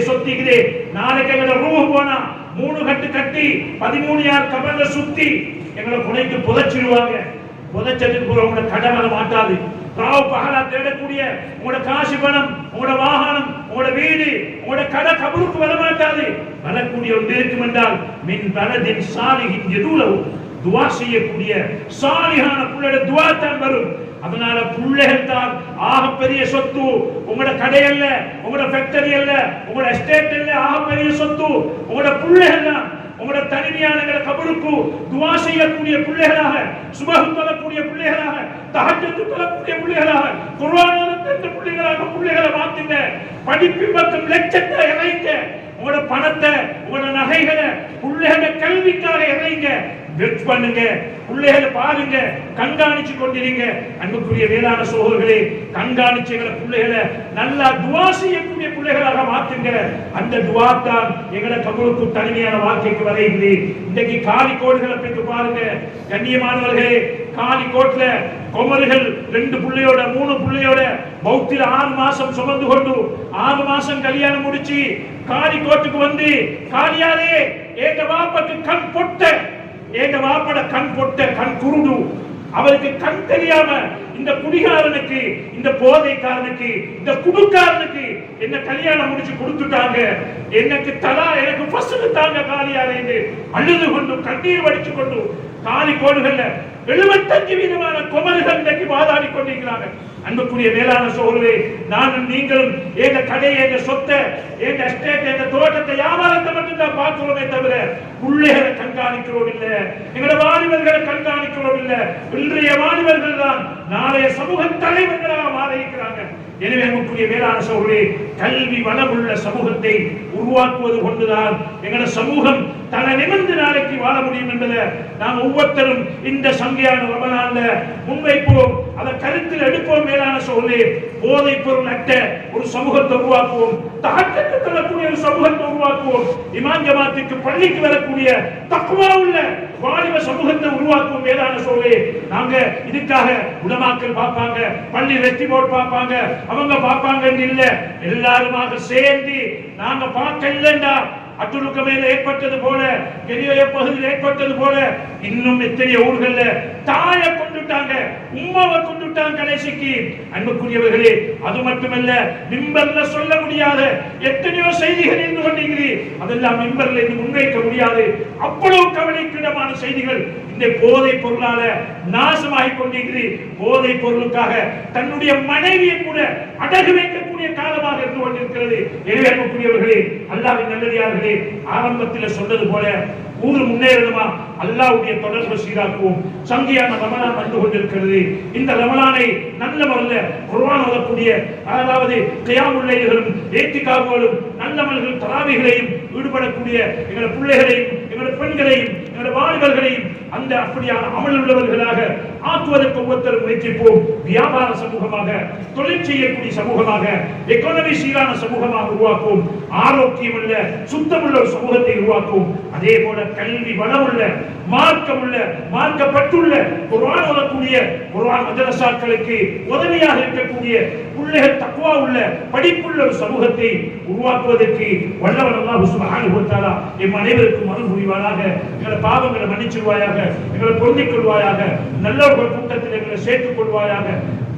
சொத்திக்கிறேன், நாளைக்கு எங்களோட ரூஹ் போனா 3 கட்டு கட்டி 13 யார் கபர்ல சுத்தி எங்களை புனைக்கு புதைச்சிடுவாங்க. புதைச்சதுக்கு போறவங்க கடை வர மாட்டாது. ராவ பகலா தேடக்கூடிய உங்களோட காசு பணம், உங்களோட வாகனம், உங்களோட வீடு, உங்களோட கடை கபருக்கு வரமாட்டாது. வரக்கூடிய ஒன்று இருக்கும் என்றால் மின் பலதின் சாலிஹின் எதுலவு, துவா செய்யக்கூடிய சாலிஹான புள்ளோட துவா தான் வரும். அதனால புள்ளைகள் தான் ஆகப்பெரிய சொத்து. உங்களோட கடை அல்ல, உங்களோட ஃபேக்டரி அல்ல, உங்களோட எஸ்டேட் அல்ல, ஆகப்பெரிய சொத்து உங்களோட புள்ளைகள் தான். உங்களோட தனிமையான கபருக்கு துவா செய்யக்கூடிய பிள்ளைகளாக, சுபஹ் தொழக்கூடிய பிள்ளைகளாக, தஹஜ்ஜத் தொழக்கூடிய பிள்ளைகளாக, குர்ஆன் ஓதக்கூடிய பிள்ளைகளாக பிள்ளைகளை மாத்துங்க. படிப்பு மற்றும் லட்சத்தை இறைங்க. உங்களோட பணத்தை, உங்களோட நகைகளை பிள்ளைகள கல்விக்காக இறைங்க. வெட் பண்ணுங்க. பிள்ளைகளை பாருங்க, கண்காணிச்சு கொண்டிருங்க. அன்புக்குரிய வேளாண் சகோதரர்களே, கண்காணிச்சு எங்களை பிள்ளைகளை நல்லா துவா செய்யக்கூடிய பிள்ளைகளாக மாற்றுங்க. அந்த துவா தான் எங்களை கபருக்கு தனிமையான வாழ்க்கைக்கு வரையுது. இன்றைக்கு காலிக்கோடுகளை பெற்று பாருங்க கண்ணியமானவர்களே. காலிக்கோட்ல குமரிகள் 2 பிள்ளையோட 3 பிள்ளையோட பௌத்தில 6 மாசம் சுமந்து கொண்டு 6 மாசம் கல்யாணம் முடிச்சு காலிக்கோட்டுக்கு வந்து, காலியாரே எங்க வாப்பக்கு கண் பொட்ட, எங்க வாப்பட கண் பொட்ட, கண் குருடு, அவருக்கு கண் தெரியாம இந்த குடிகாரனுக்கு, இந்த போதைக்காரனுக்கு, இந்த குடுக்காரனுக்கு என்ன கல்யாணம் முடிச்சு கொடுத்துட்டாங்க. எனக்கு தலா, எனக்கு பசங்க தாங்க காலியாரே அழுது கொண்டு கண்ணீர் வடிச்சு கொண்டு காலிக்கோடுகள்ல 75% குமரிகள் இன்றைக்கு வாதாடி கொண்டிருக்கிறாங்க. அன்புக்குரிய வேளாண் சோழர்களே, நானும் நீங்களும் எங்க கடையை, எங்க சொத்தை, எங்க எஸ்டேட், எங்க தோட்டத்தை, வியாபாரத்தை மட்டும் தான் பார்க்கிறோமே தவிர பிள்ளைகளை கண்காணிக்கிறோம் இல்ல, எங்களோட வாலிபர்களை கண்காணிக்கிறோம் இல்ல. இன்றைய வாலிபர்கள் தான் நாளைய சமூக தலைவர்களாக மாற இருக்கிறாங்க. எனவே அன்புக்குரிய வேளாண் சோழர்களே, கல்வி வளமுள்ள சமூகத்தை உருவாக்குவது கொண்டுதான் எங்களோட சமூகம் தன்னை நிமிர்ந்து நாளைக்கு வாழ முடியும் என்பதை நாம் ஒவ்வொருத்தரும் இந்த சங்கையான ரமலான்ல முன்வைப்போம். அதை கருத்தில் எடுப்போம். மேலான சோழர்களே, போதைப் பொருள் அற்ற ஒரு சமூகத்தை உருவாக்குவோம். தஹஜ்ஜத் தொழக்கூடிய ஒரு சமூகத்தை உருவாக்குவோம். இமாம் ஜமாத்துக்கு பள்ளிக்கு வரக்கூடிய தக்வா உள்ள வாலிப சமூகத்தை உருவாக்குவோம். மேலான சோழர்களே, நாங்க இதுக்காக உலமாக்கள் பார்ப்பாங்க, பள்ளி வெற்றி போர்டு பார்ப்பாங்க, அவங்க பார்ப்பாங்க இல்ல, எல்லாருமாக சேர்ந்து நாங்க பார்க்க இல்லைண்டா அட்டுழுக்கமையில் ஏற்பட்டது போல, பெரிய பகுதியில் ஏற்பட்டது போல இன்னும் எத்தனையோ ஊர்கள்ல தாயை கொண்டுட்டாங்க, உம்மாவை கொண்டுட்டாங்க கடைசிக்கு. அன்புக்குரியவர்களே, அது மட்டுமல்ல, மிம்பர்ல சொல்ல முடியாத எத்தனையோ செய்திகள் இருந்து கொண்டிருக்கிறீர்கள். அதெல்லாம் மிம்பர்ல இருந்து முன்வைக்க முடியாது. அவ்வளவு கவலைக்கிடமான செய்திகள் இந்த போதைப் பொருளால நாசமாகிக் கொண்டிருக்கிறீர்கள். போதைப் பொருளுக்காக தன்னுடைய மனைவியை கூட அடகு வைக்கக்கூடிய காலமாக இருந்து கொண்டிருக்கிறது. எனவே அன்புக்குரியவர்களே, அல்லாஹ்வின் நல்லடியார்களே, ஆரம்பத்தில் சொன்னது போல ஊர் முன்னேறணுமா, அல்லாஹ்வுடைய தொடர்பு சீராக்குவோம். சங்கியான ரமலான் வந்து கொண்டிருக்கிறது. இந்த ரமலானை நல்ல முறையில் குர்ஆன் ஓதக்கூடிய, அதாவது கியாமுல் லைல்களும் இத்திகாஃப்களும் நல்லமல்கள் தராவிகளையும் ஈடுபடக்கூடிய எங்கள் பிள்ளைகளையும், எங்கள் பெண்களையும், எங்கள் வாலிபர்களையும் அந்த அப்படியான அமல் உள்ளவர்களாக ஆக்குவதற்கு ஒவ்வொருத்தரும் முயற்சிப்போம். வியாபார சமூகமாக, தொழில் செய்யக்கூடிய சமூகமாக, எக்கானமி சீரான சமூகமாக உருவாக்குவோம். ஆரோக்கியமுள்ள சுத்தமுள்ள ஒரு சமூகத்தை உருவாக்குவோம். அதே போல கல்வி வளமுள்ள, மார்க்கமுள்ள, மார்க்கப்பட்டுள்ள, குர்ஆன் ஓதக்கூடிய குர்ஆன் மதரசாக்களுக்கு உதவியாக இருக்கக்கூடிய பிள்ளைகள் தக்வா உள்ள, படிப்புள்ள ஒரு சமூகத்தை உருவாக்குவதற்கு வல்லவன் அல்லாஹ் சுப்ஹானஹு வ தஆலா எம் அனைவருக்கும் அருள் புரிவானாக. எங்கள் பாவங்களை மன்னிச்சிடுவாயாக, எங்களை பொருந்திக் கொள்வாயாக, நல்லவர்கள் கூட்டத்தில் எங்களை சேர்த்துக் கொள்வாயாக.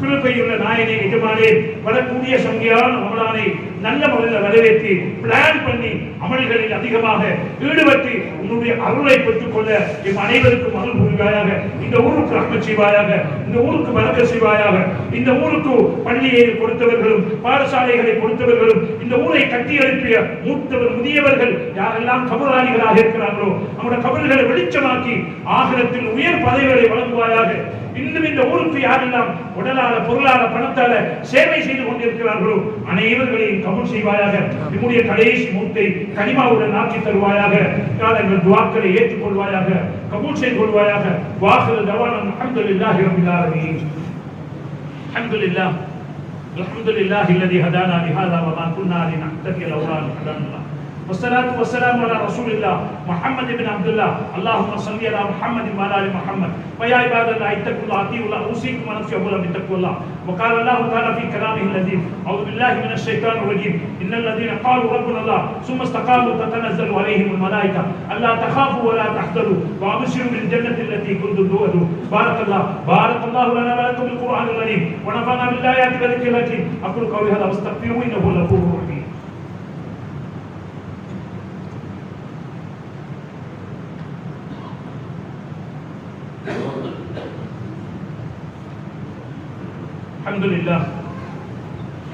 கிருபையுள்ள நாயனே, எஜமானே, வரக்கூடிய சங்கியான ரமலானை நல்ல முறையில் வரவேற்று பிளான் பண்ணி அமல்களில் அதிகமாக ஈடுபட்டு உன்னுடைய அருளை பெற்றுக் கொள்ள எம் அனைவருக்கும் அருள் புரிவாயாக. இந்த ஊருக்கு ரஹ்மத் செய்வாயாக, இந்த ஊருக்கு பரக்கத் செய்வாயாக. இந்த ஊருக்கு பள்ளியை கொடுத்தவர்களும், பாடசாலைகளை கொடுத்தவர்களும், இந்த ஊரை கட்டி எழுப்பிய மூத்தவர் முதியவர்கள் யாரெல்லாம் கபராளிகளாக இருக்கிறார்களோ அவருடைய கபர்களை வெளிச்சமாக்கி ஆகிரத்தில் உயர் பதவிகளை வழங்குவாயாக. இன்னும் இந்த ஊருக்கு யாரெல்லாம் உடலால, பொருளால, பணத்தால சேவை செய்து கொண்டிருக்கிறார்களோ அனைவர்களையும் கபூல் செய்வாயாக. நம்முடைய கடைசி மூத்தை கனிமாவுடன் ஆக்கி தருவாயாக. எங்கள் துஆக்களை ஏற்றுக்கொள்வாயாக, கபூல் செய்து கொள்வாயாக. வாஹிரு தவானா அல்ஹம்துலில்லாஹி ரப்பில் ஆலமீன். அல்ஹம்துலில்லாஹ் الحمد لله الذي هدانا لهذا وما كنا لنهتدي لولا أن هدانا الله والصلاة والسلام على رسول الله محمد بن عبد الله اللهم صل على محمد وعلى آل محمد ويا عباد الله اتقوا الله اطيعوا الله اوصيكم ونفسي اولا بتقوى الله وقال الله تعالى في كلامه اللذيذ اعوذ بالله من الشيطان الرجيم ان الذين قالوا ربنا الله ثم استقاموا تتنزل عليهم الملائكة الا تخافوا ولا تحزنوا وابشروا بالجنة التي كنتم توعدون بارك الله لنا ولكم بالقرآن العظيم ونفعنا بالآيات والذكر الحكيم اقول قولي هذا واستغفروه انه هو الغفور الرحيم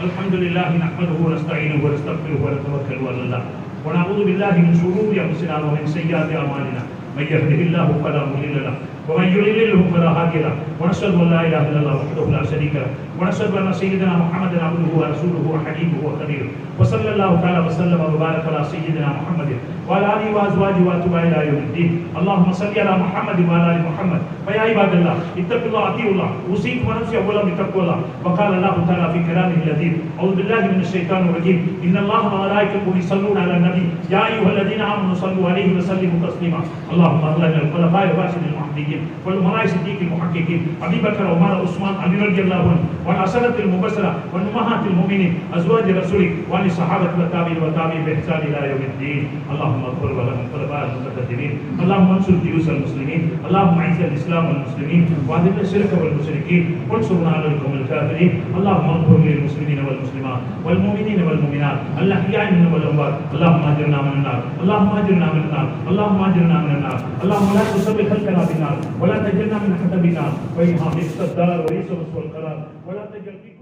الحمد لله نحمده ونستعينه ونستغفره ونتوكل على الله ونعوذ بالله من شرور انفسنا ومن سيئات اعمالنا من يهده الله فلا مضل له ومن يضلل فلا هادي له ونشهد ان لا اله الا الله وحده لا شريك له ونشهد ان سيدنا محمدا عبده ورسوله وحبيبه وخليله وصلى الله تعالى وسلم وبارك على سيدنا محمد وعلى اله وازواجه واتباعه الى يوم الدين اللهم صل على محمد وعلى ال محمد ويا عباد الله اتقوا الله اطيعوا الله اوصيكم ونفسي اولا بتقوى الله وقال الله تعالى في كلامه اللذيذ اعوذ بالله من الشيطان الرجيم ان الله وملائكته يصلون على النبي يا ايها الذين امنوا صلوا عليه وسلموا تسليما اللهم اغفر لنا الخلفاء الراشدين المهديين والأمراء الصديق المحققين أبي بكر وعمر وعثمان علي رضي الله عنه وعن العشرة المبشرة وعن أمهات المؤمنين أزواج رسولك وعن الصحابة والتابعين والتابعين بإحسان إلى يوم الدين اللهم اغفر ولهم خلفاء المتقدمين اللهم انصر جيوش المسلمين اللهم أعز الإسلام والمسلمين وأذل الشرك والمشركين وانصرنا على القوم الكافرين اللهم اغفر للمسلمين والمسلمات والمؤمنين والمؤمنات الأحياء منهم والأموات اللهم أجرنا من النار اللهم أجرنا من النار اللهم أجرنا من النار اللهم لا تسبح خلقنا بالنار ولا تجعلنا من حسب النار وإنها بئس الدار وليس مسوى القرار ولا تجعل